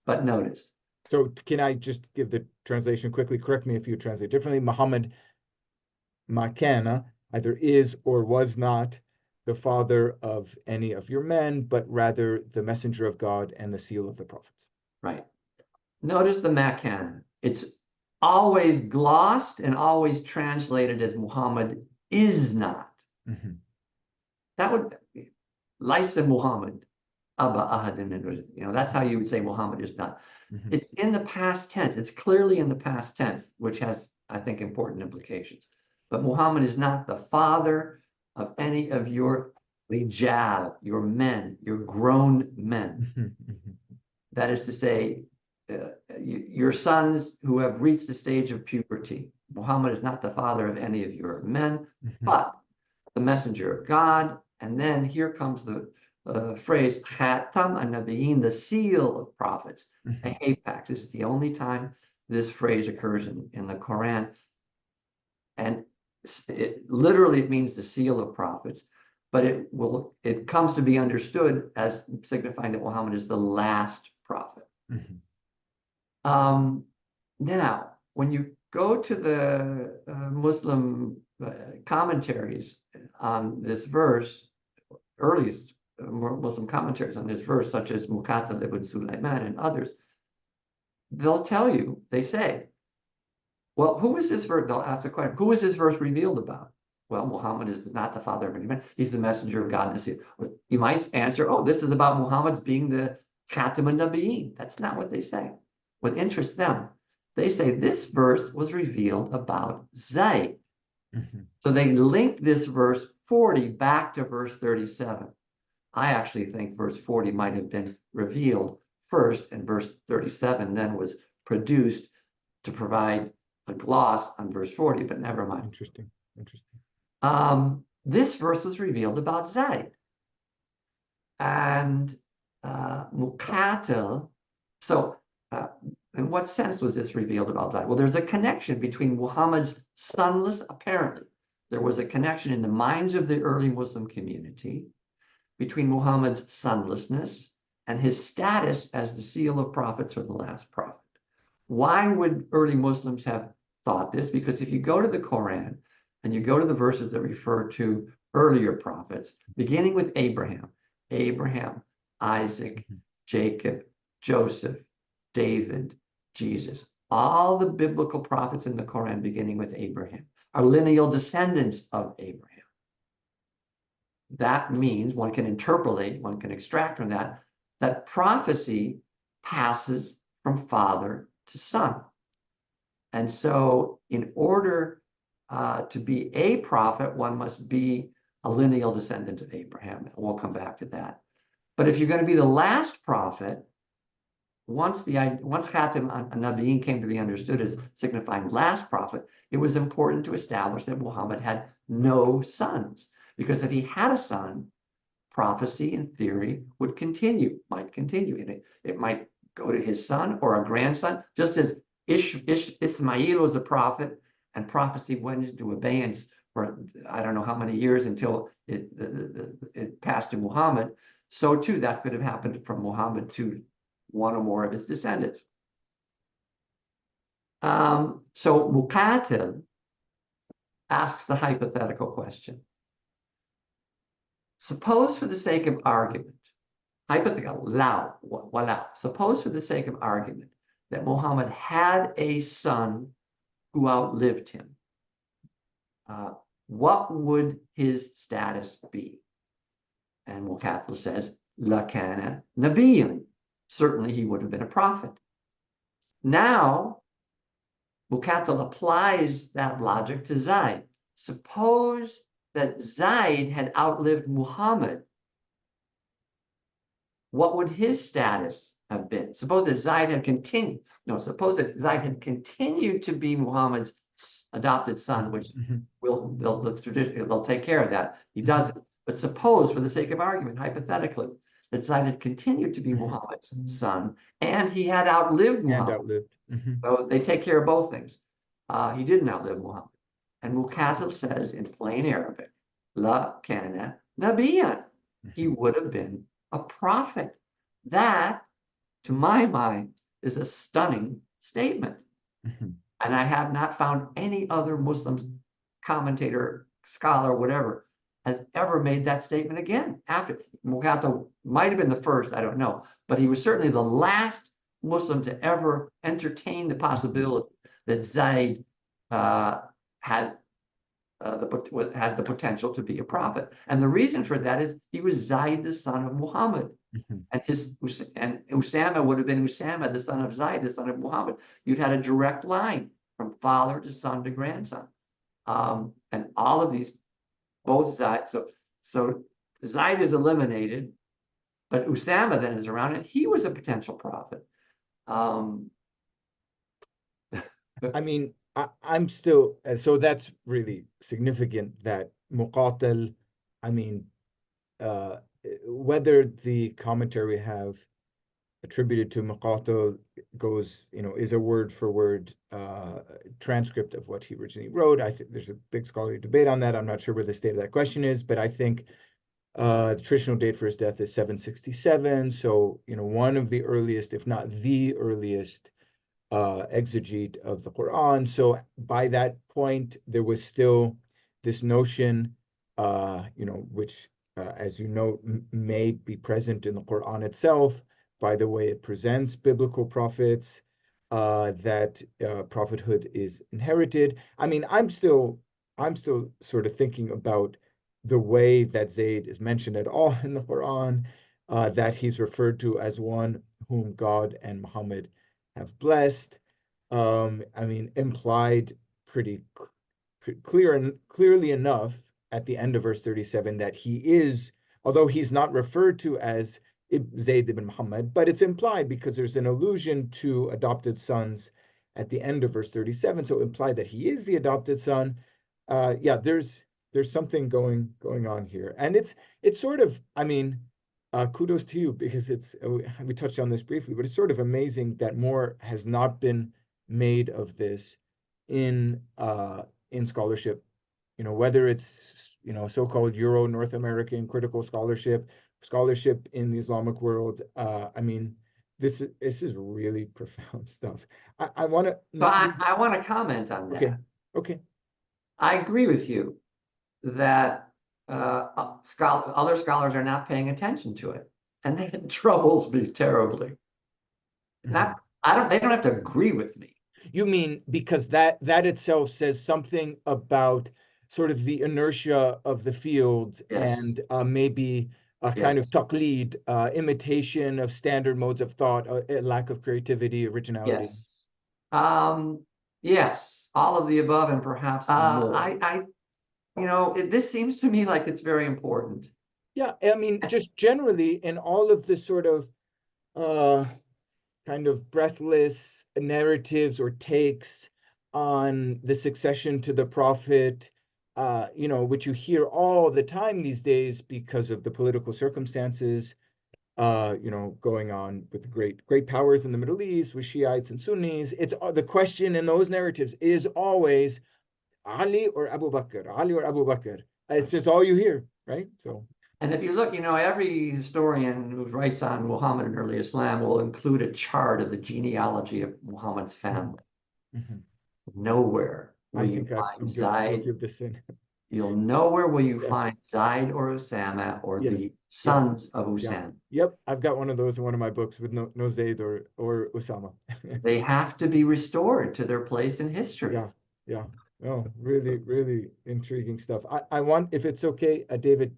Speaker 2: But notice.
Speaker 1: So can I just give the translation quickly? Correct me if you translate differently. Muhammad Makana either is or was not the father of any of your men, but rather the messenger of God and the seal of the prophets.
Speaker 2: Right. Notice the Makana. It's always glossed and always translated as Muhammad is not.
Speaker 1: Mhm.
Speaker 2: That would Laisa Muhammad Abba Ahadin. That's how you would say Muhammad is not.
Speaker 1: Mhm.
Speaker 2: It's in the past tense. It's clearly in the past tense, which has, I think, important implications. But Muhammad is not the father of any of your rijal, your men, your grown men.
Speaker 1: Mhm. Mhm.
Speaker 2: That is to say, your sons who have reached the stage of puberty. Muhammad is not the father of any of your men,
Speaker 1: Mhm.
Speaker 2: but the messenger of God. And then here comes the phrase Khatam an-Nabiyyin, the seal of prophets. A
Speaker 1: Mhm.
Speaker 2: hapax. This is the only time this phrase occurs in the Quran. And it means the seal of prophets, but it comes to be understood as signifying that Muhammad is the last prophet.
Speaker 1: Mhm.
Speaker 2: Now, when you go to the Muslim commentaries on this verse, earliest Muslim commentaries on this verse, such as Muqatil ibn Sulaiman and others, they'll tell you, they say, well, who is this verse? They'll ask the question, who is this verse revealed about? Well, Muhammad is not the father of any man. He's the messenger of God. You might answer, oh, this is about Muhammad's being the Khatam an-Nabiyyin. That's not what they say. What interests them, they say this verse was revealed about Zayd.
Speaker 1: Mhm.
Speaker 2: So they link this verse 40 back to verse 37. I actually think verse 40 might have been revealed first, and verse 37 then was produced to provide a gloss on verse 40, but never mind.
Speaker 1: Interesting. Interesting.
Speaker 2: This verse was revealed about Zayd. And Muqatil. So, in what sense was this revealed about Zayd? Well, there's a connection between Muhammad's sonless, apparently. There was a connection in the minds of the early Muslim community between Muhammad's sonlessness and his status as the seal of prophets or the last prophet. Why would early Muslims have thought this? Because if you go to the Quran and you go to the verses that refer to earlier prophets, beginning with Abraham, Isaac,
Speaker 1: Mhm.
Speaker 2: Jacob, Joseph, David, Jesus, all the biblical prophets in the Quran, beginning with Abraham, are lineal descendants of Abraham. That means one can interpolate, one can extract from that prophecy passes from father to son. And so in order to be a prophet, one must be a lineal descendant of Abraham. And we'll come back to that. But if you're going to be the last prophet, once Khatam an-Nabiyyin came to be understood as signifying last prophet, it was important to establish that Muhammad had no sons. Because if he had a son, prophecy in theory would might continue. It might go to his son or a grandson, just as Ismail was a prophet and prophecy went into abeyance for I don't know how many years until it passed to Muhammad. So too, that could have happened from Muhammad to one or more of his descendants. So Muqatil asks the hypothetical question. Suppose for the sake of argument, hypothetical, suppose for the sake of argument that Muhammad had a son who outlived him. What would his status be? And Muqatil says, Lakana Nabiyan. Certainly he would have been a prophet. Now, Muqatil applies that logic to Zayd. Suppose that Zayd had outlived Muhammad. What would his status have been? Suppose that Zayd had continued. No, suppose that Zayd had continued to be Muhammad's adopted son, which
Speaker 1: Mhm.
Speaker 2: they'll take care of that. He doesn't. But suppose, for the sake of argument, hypothetically, that Zayd had continued to be Muhammad's son, and he had outlived
Speaker 1: And
Speaker 2: Muhammad.
Speaker 1: outlived.
Speaker 2: So they take care of both things. He didn't outlive Muhammad. And Mukatil says in plain Arabic, La kana nabiyan. He would have been a prophet. That, to my mind, is a stunning statement. And I have not found any other Muslim commentator, scholar, whatever, has ever made that statement again. After Mukatil might have been the first, I don't know, but he was certainly the last Muslim to ever entertain the possibility that Zayd had the potential to be a prophet. And the reason for that is he was Zayd, the son of Muhammad. And Usama would have been Usama, the son of Zayd, the son of Muhammad. You'd had a direct line from father to son to grandson. And all of these, both Zayd, so Zayd is eliminated, but Usama then is around, and he was a potential prophet.
Speaker 1: I mean, I'm still, so that's really significant that Muqatil, I mean, whether the commentary we have attributed to Muqatil goes, is a word for word transcript of what he originally wrote. I think there's a big scholarly debate on that. I'm not sure where the state of that question is, but I think the traditional date for his death is 767. So, one of the earliest, if not the earliest, exegete of the Quran. So by that point, there was still this notion, which, as you know, may be present in the Quran itself, by the way it presents biblical prophets, that prophethood is inherited. I mean, I'm still sort of thinking about the way that Zayd is mentioned at all in the Quran, that he's referred to as one whom God and Muhammad have blessed. I mean, implied pretty clearly enough at the end of verse 37 that he is, although he's not referred to as Zayd ibn Muhammad, but it's implied because there's an allusion to adopted sons at the end of verse 37, so implied that he is the adopted son. Yeah, there's something going on here, and it's sort of, I mean, kudos to you, because we touched on this briefly, but it's sort of amazing that more has not been made of this in scholarship, whether it's so-called Euro North American critical scholarship in the Islamic world. I mean, this is really profound stuff. I want to.
Speaker 2: So I want to comment on that.
Speaker 1: Okay.
Speaker 2: I agree with you that other scholars are not paying attention to it, and that troubles me terribly. They don't have to agree with me.
Speaker 1: You mean because that itself says something about sort of the inertia of the field,
Speaker 2: Yes.
Speaker 1: and maybe a kind of taqlid, imitation of standard modes of thought, a lack of creativity, originality.
Speaker 2: Yes. Yes, all of the above, and perhaps more. This seems to me like it's very important.
Speaker 1: Yeah, I mean, just generally in all of the sort of kind of breathless narratives or takes on the succession to the prophet, which you hear all the time these days because of the political circumstances, going on with the great powers in the Middle East with Shiites and Sunnis. It's the question in those narratives is always Ali or Abu Bakr, Ali or Abu Bakr. It's just all you hear, right? So.
Speaker 2: And if you look, every historian who writes on Muhammad and early Islam will include a chart of the genealogy of Muhammad's family. Nowhere will you find Zayd. Nowhere will you find Zayd or Usama or the sons of Usama.
Speaker 1: Yep, I've got one of those in one of my books with no Zayd or Usama.
Speaker 2: They have to be restored to their place in history.
Speaker 1: Yeah. Oh, really, really intriguing stuff. I want, if it's okay, David,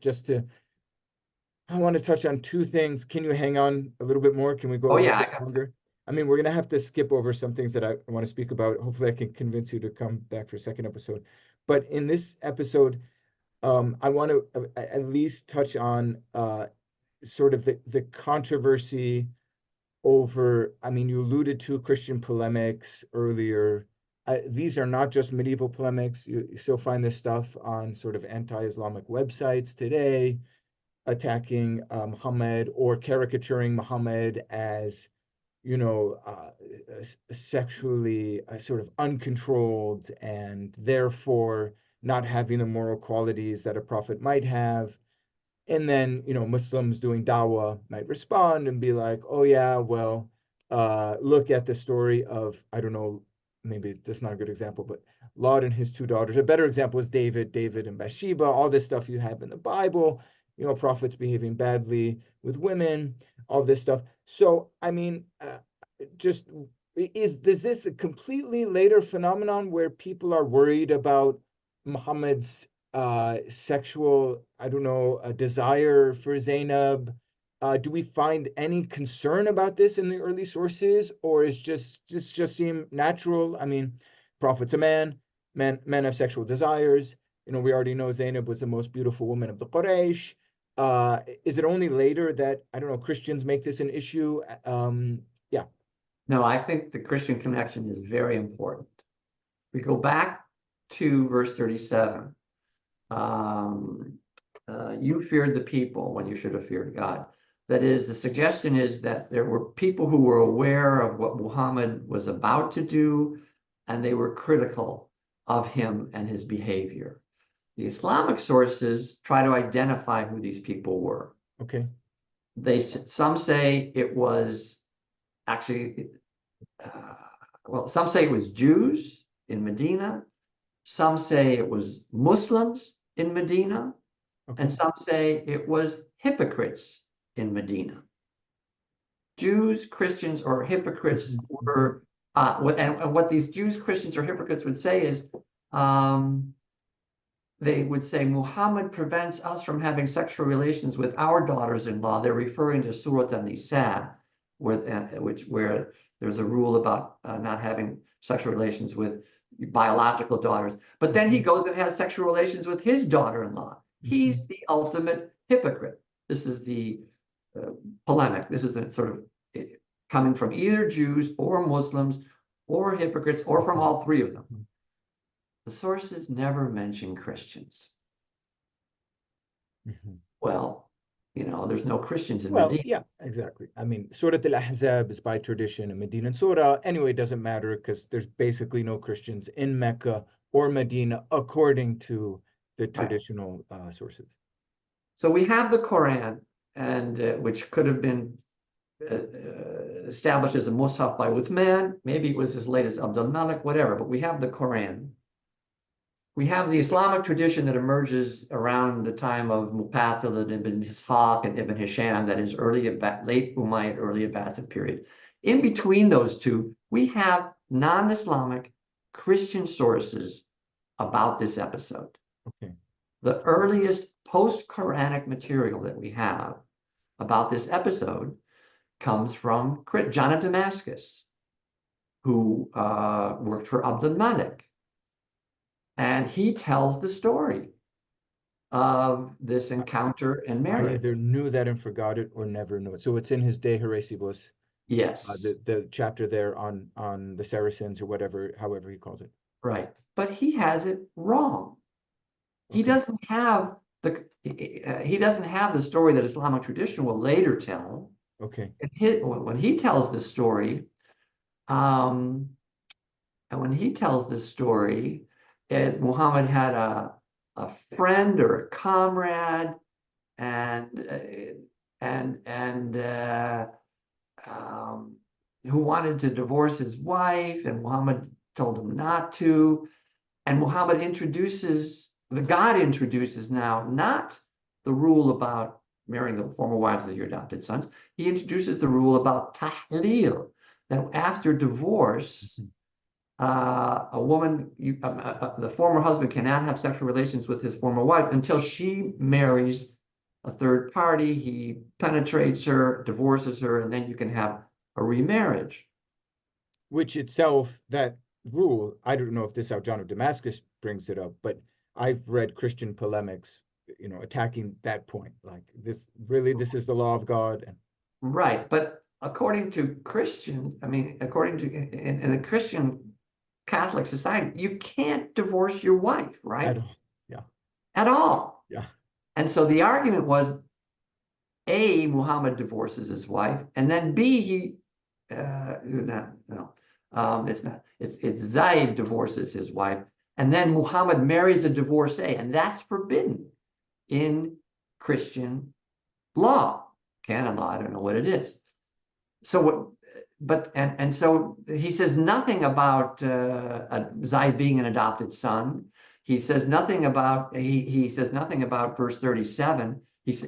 Speaker 1: I want to touch on two things. Can you hang on a little bit more? Can we go a little bit longer? I mean, we're going to have to skip over some things that I want to speak about. Hopefully I can convince you to come back for a second episode. But in this episode, I want to at least touch on sort of the controversy over, I mean, you alluded to Christian polemics earlier, these are not just medieval polemics. You still find this stuff on sort of anti-Islamic websites today, attacking Muhammad or caricaturing Muhammad as, sexually sort of uncontrolled and therefore not having the moral qualities that a prophet might have. And then, Muslims doing dawah might respond and be like, oh yeah, well, look at the story of, I don't know, maybe that's not a good example, but Lot and his two daughters. A better example is David and Bathsheba, all this stuff you have in the Bible, prophets behaving badly with women, all this stuff. So, I mean, just does this a completely later phenomenon where people are worried about Muhammad's sexual, I don't know, a desire for Zaynab? Do we find any concern about this in the early sources, or is this just seem natural? I mean, prophet's a man, men have sexual desires. We already know Zaynab was the most beautiful woman of the Quraysh. Is it only later that, I don't know, Christians make this an issue? Yeah.
Speaker 2: No, I think the Christian connection is very important. We go back to verse 37. You feared the people when you should have feared God. That is, the suggestion is that there were people who were aware of what Muhammad was about to do, and they were critical of him and his behavior. The Islamic sources try to identify who these people were.
Speaker 1: Okay.
Speaker 2: Some say it was actually, some say it was Jews in Medina. Some say it was Muslims in Medina.
Speaker 1: Okay.
Speaker 2: And some say it was hypocrites in Medina. Jews, Christians, or hypocrites were, and what these Jews, Christians, or hypocrites would say is, they would say, Muhammad prevents us from having sexual relations with our daughters-in-law. They're referring to Surah An-Nisa, where there's a rule about not having sexual relations with biological daughters. But then he goes and has sexual relations with his daughter-in-law. He's the ultimate hypocrite. This is the polemic. This is a sort of coming from either Jews or Muslims or hypocrites or from all three of them. The sources never mention Christians. Well, there's no Christians in Medina.
Speaker 1: Yeah, exactly. I mean, Surah Al-Ahzab is by tradition a Medinan surah. Anyway, it doesn't matter because there's basically no Christians in Mecca or Medina according to the traditional sources.
Speaker 2: So we have the Quran, and which could have been established as a Mus'haf by Uthman. Maybe it was as late as Abdul Malik, whatever, but we have the Quran. We have the Islamic tradition that emerges around the time of Muqatil and Ibn Ishaq and Ibn Hisham, that is late Umayyad, early Abbasid period. In between those two, we have non-Islamic Christian sources about this episode.
Speaker 1: Okay.
Speaker 2: The earliest post-Quranic material that we have about this episode comes from John of Damascus, who worked for Abdul Malik. And he tells the story of this encounter and marriage.
Speaker 1: I either knew that and forgot it or never knew it. So it's in his De Heresibus.
Speaker 2: Yes.
Speaker 1: The chapter there on the Saracens or however he calls it.
Speaker 2: Right. But he has it wrong. Okay. He doesn't have the story that Islamic tradition will later tell.
Speaker 1: Okay.
Speaker 2: When he tells this story, Muhammad had a friend or a comrade, who wanted to divorce his wife, and Muhammad told him not to. And God introduces now not the rule about marrying the former wives of your adopted sons. He introduces the rule about tahleel, that after divorce, a woman, the former husband cannot have sexual relations with his former wife until she marries a third party. He penetrates her, divorces her, and then you can have a remarriage.
Speaker 1: Which itself, that rule, I don't know if this is how John of Damascus brings it up, but I've read Christian polemics, attacking that point. Like this is the law of God.
Speaker 2: Right, but according to Christians, in the Christian Catholic society, you can't divorce your wife, right?
Speaker 1: At all. Yeah.
Speaker 2: At all.
Speaker 1: Yeah.
Speaker 2: And so the argument was, A, Muhammad divorces his wife, and then B, it's not, it's Zayd divorces his wife, and then Muhammad marries a divorcee, and that's forbidden in Christian law, canon law, I don't know what it is. So what, and so he says nothing about Zayd being an adopted son. He says nothing about he says nothing about verse 37. It's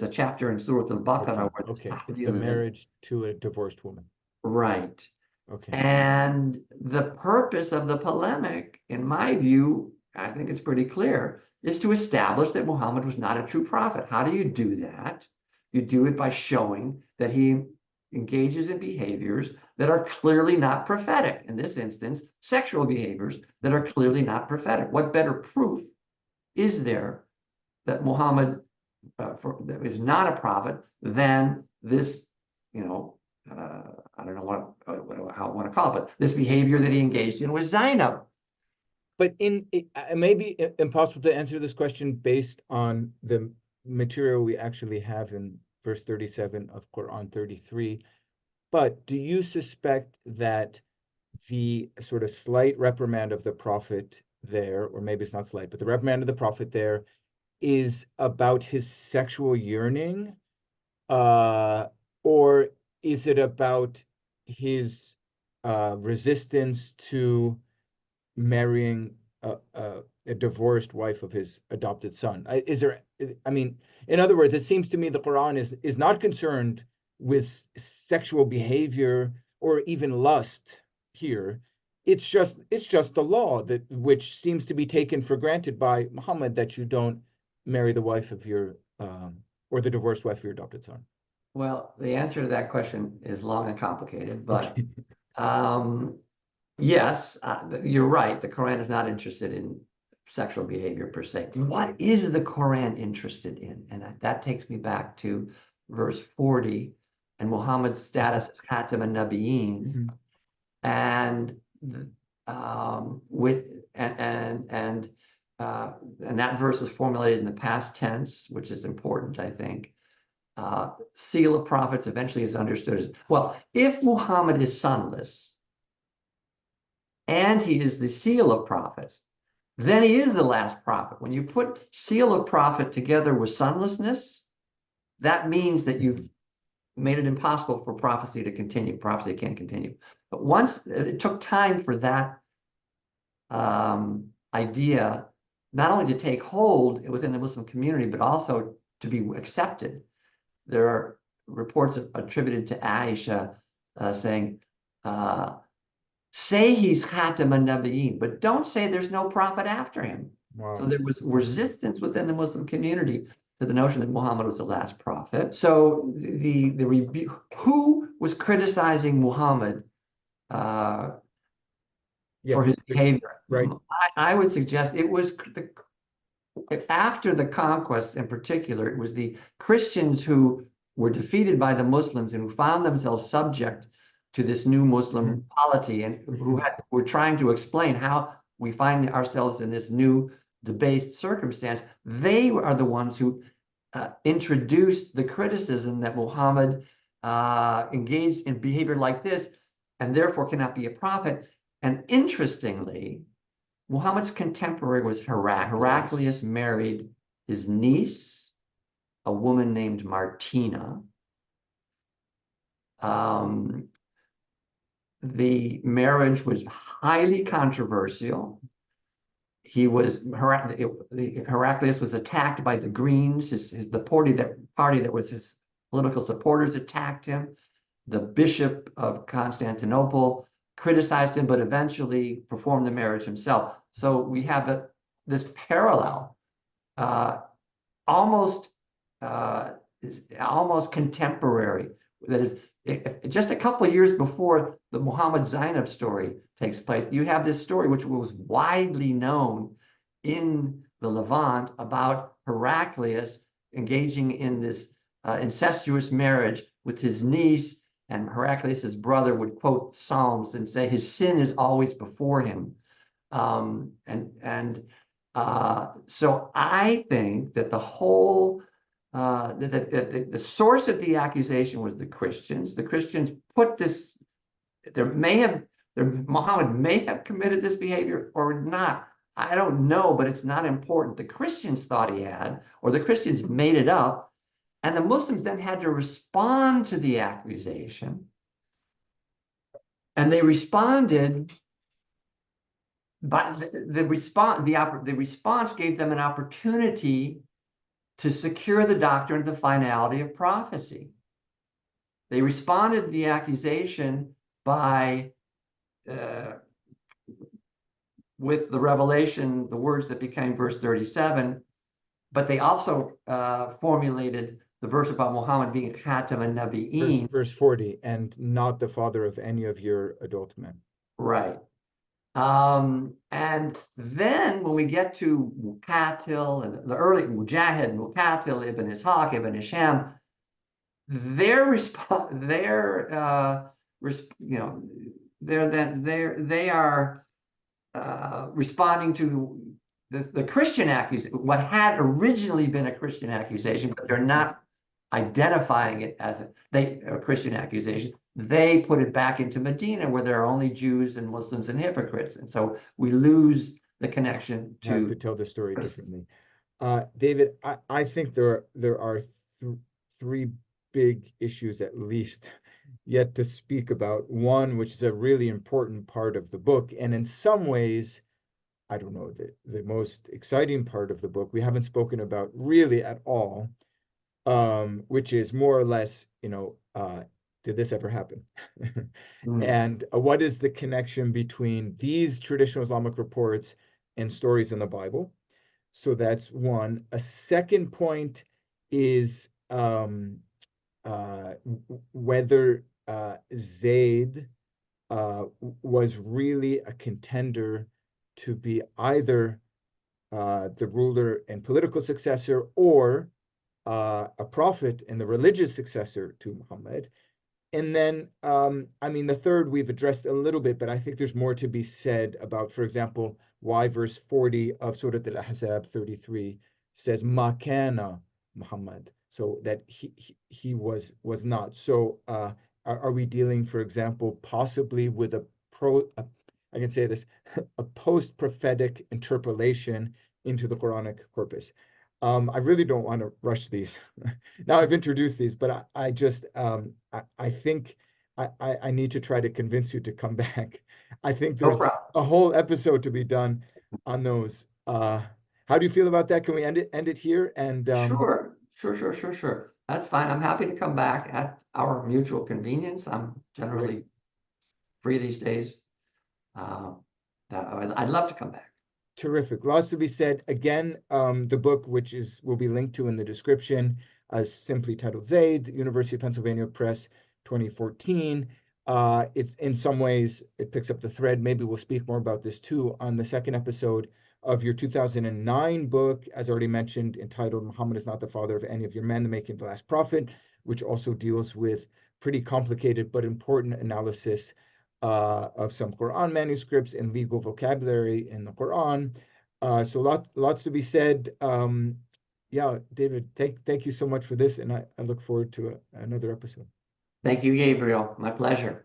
Speaker 2: a chapter in Surah Al-Baqarah where this
Speaker 1: Okay. It's a
Speaker 2: ta'dil is.
Speaker 1: marriage to a divorced woman.
Speaker 2: Right.
Speaker 1: Okay.
Speaker 2: And the purpose of the polemic, in my view, I think it's pretty clear, is to establish that Muhammad was not a true prophet. How do you do that? You do it by showing that he engages in behaviors that are clearly not prophetic. In this instance, sexual behaviors that are clearly not prophetic. What better proof is there that Muhammad is not a prophet than this, I don't know how I want to call it, but this behavior that he engaged in with Zaynab.
Speaker 1: But it may be impossible to answer this question based on the material we actually have in verse 37 of Quran 33. But do you suspect that the sort of slight reprimand of the prophet there, or maybe it's not slight, but the reprimand of the prophet there is about his sexual yearning, or is it about his resistance to marrying a divorced wife of his adopted son? I mean, in other words, it seems to me the Quran is not concerned with sexual behavior or even lust here. It's just the law that which seems to be taken for granted by Muhammad, that you don't marry the wife of your or the divorced wife of your adopted son.
Speaker 2: Well, the answer to that question is long and complicated, but
Speaker 1: Okay.
Speaker 2: yes, you're right. The Quran is not interested in sexual behavior per se. What is the Quran interested in? And that takes me back to verse 40 and Muhammad's status as Khatam an-Nabiyyin, and and that verse is formulated in the past tense, which is important, I think. Seal of prophets eventually is understood as, well, if Muhammad is sonless and he is the seal of prophets, then he is the last prophet. When you put seal of prophet together with sonlessness, that means that you've made it impossible for prophecy to continue. Prophecy can't continue. But once it took time for that idea not only to take hold within the Muslim community, but also to be accepted. There are reports attributed to Aisha saying, say he's Khatam an-Nabiyyin, but don't say there's no prophet after him.
Speaker 1: Wow.
Speaker 2: So there was resistance within the Muslim community to the notion that Muhammad was the last prophet. So who was criticizing Muhammad for his behavior?
Speaker 1: Right.
Speaker 2: I would suggest it was after the conquest in particular, it was the Christians who were defeated by the Muslims and who found themselves subject to this new Muslim polity, and who were trying to explain how we find ourselves in this new debased circumstance. They are the ones who introduced the criticism that Muhammad engaged in behavior like this and therefore cannot be a prophet. And interestingly, Muhammad's contemporary was Heraclius married his niece, a woman named Martina. The marriage was highly controversial. Heraclius was attacked by the Greens, the party that was his political supporters attacked him. The Bishop of Constantinople criticized him, but eventually performed the marriage himself. So we have this parallel, almost contemporary. That is, just a couple of years before the Muhammad Zaynab story takes place, you have this story which was widely known in the Levant about Heraclius engaging in this incestuous marriage with his niece, and Heraclius's brother would quote Psalms and say his sin is always before him. So I think that the whole the source of the accusation was the Christians. The Christians put this. Muhammad may have committed this behavior or not. I don't know, but it's not important. The Christians thought he had, or the Christians made it up, and the Muslims then had to respond to the accusation. And they responded, but the response gave them an opportunity to secure the doctrine of the finality of prophecy. They responded to the accusation by with the revelation, the words that became verse 37, but they also formulated the verse about Muhammad being Khatam an-Nabiyyin.
Speaker 1: Verse 40, and not the father of any of your adult men.
Speaker 2: Right. And then when we get to Muqatil and the early Mujahid, Muqatil, Ibn Ishaq, Ibn Hisham, they are responding to the Christian accusation, what had originally been a Christian accusation, but they're not identifying it as a Christian accusation. They put it back into Medina, where there are only Jews and Muslims and hypocrites, and so we lose the connection to.
Speaker 1: Have to tell the story differently. David, I think there are three big issues at least yet to speak about. One, which is a really important part of the book, and in some ways, I don't know, the most exciting part of the book we haven't spoken about really at all, which is more or less, did this ever happen? And what is the connection between these traditional Islamic reports and stories in the Bible? So that's one. A second point is whether Zayd was really a contender to be either the ruler and political successor or a prophet and the religious successor to Muhammad. And then, the third we've addressed a little bit, but I think there's more to be said about, for example, why verse 40 of Surah Al-Ahzab 33 says, Ma kana Muhammad, so that he was not. So are we dealing, for example, possibly with I can say this, a post-prophetic interpolation into the Quranic corpus? I really don't want to rush these. Now I've introduced these, but I just, I think I need to try to convince you to come back. I think there's a whole episode to be done on those. How do you feel about that? Can we end it here? And
Speaker 2: Sure. That's fine. I'm happy to come back at our mutual convenience. I'm generally free these days. I'd love to come back.
Speaker 1: Terrific. Lots to be said. Again, the book, which will be linked to in the description, simply titled Zayd, University of Pennsylvania Press, 2014. It's in some ways, it picks up the thread. Maybe we'll speak more about this too on the second episode of your 2009 book, as already mentioned, entitled Muhammad is not the father of any of your men, the making of the last prophet, which also deals with pretty complicated but important analysis of some Quran manuscripts and legal vocabulary in the Quran. So lots to be said. Yeah, David, thank you so much for this, and I look forward to another episode.
Speaker 2: Thank you, Gabriel. My pleasure.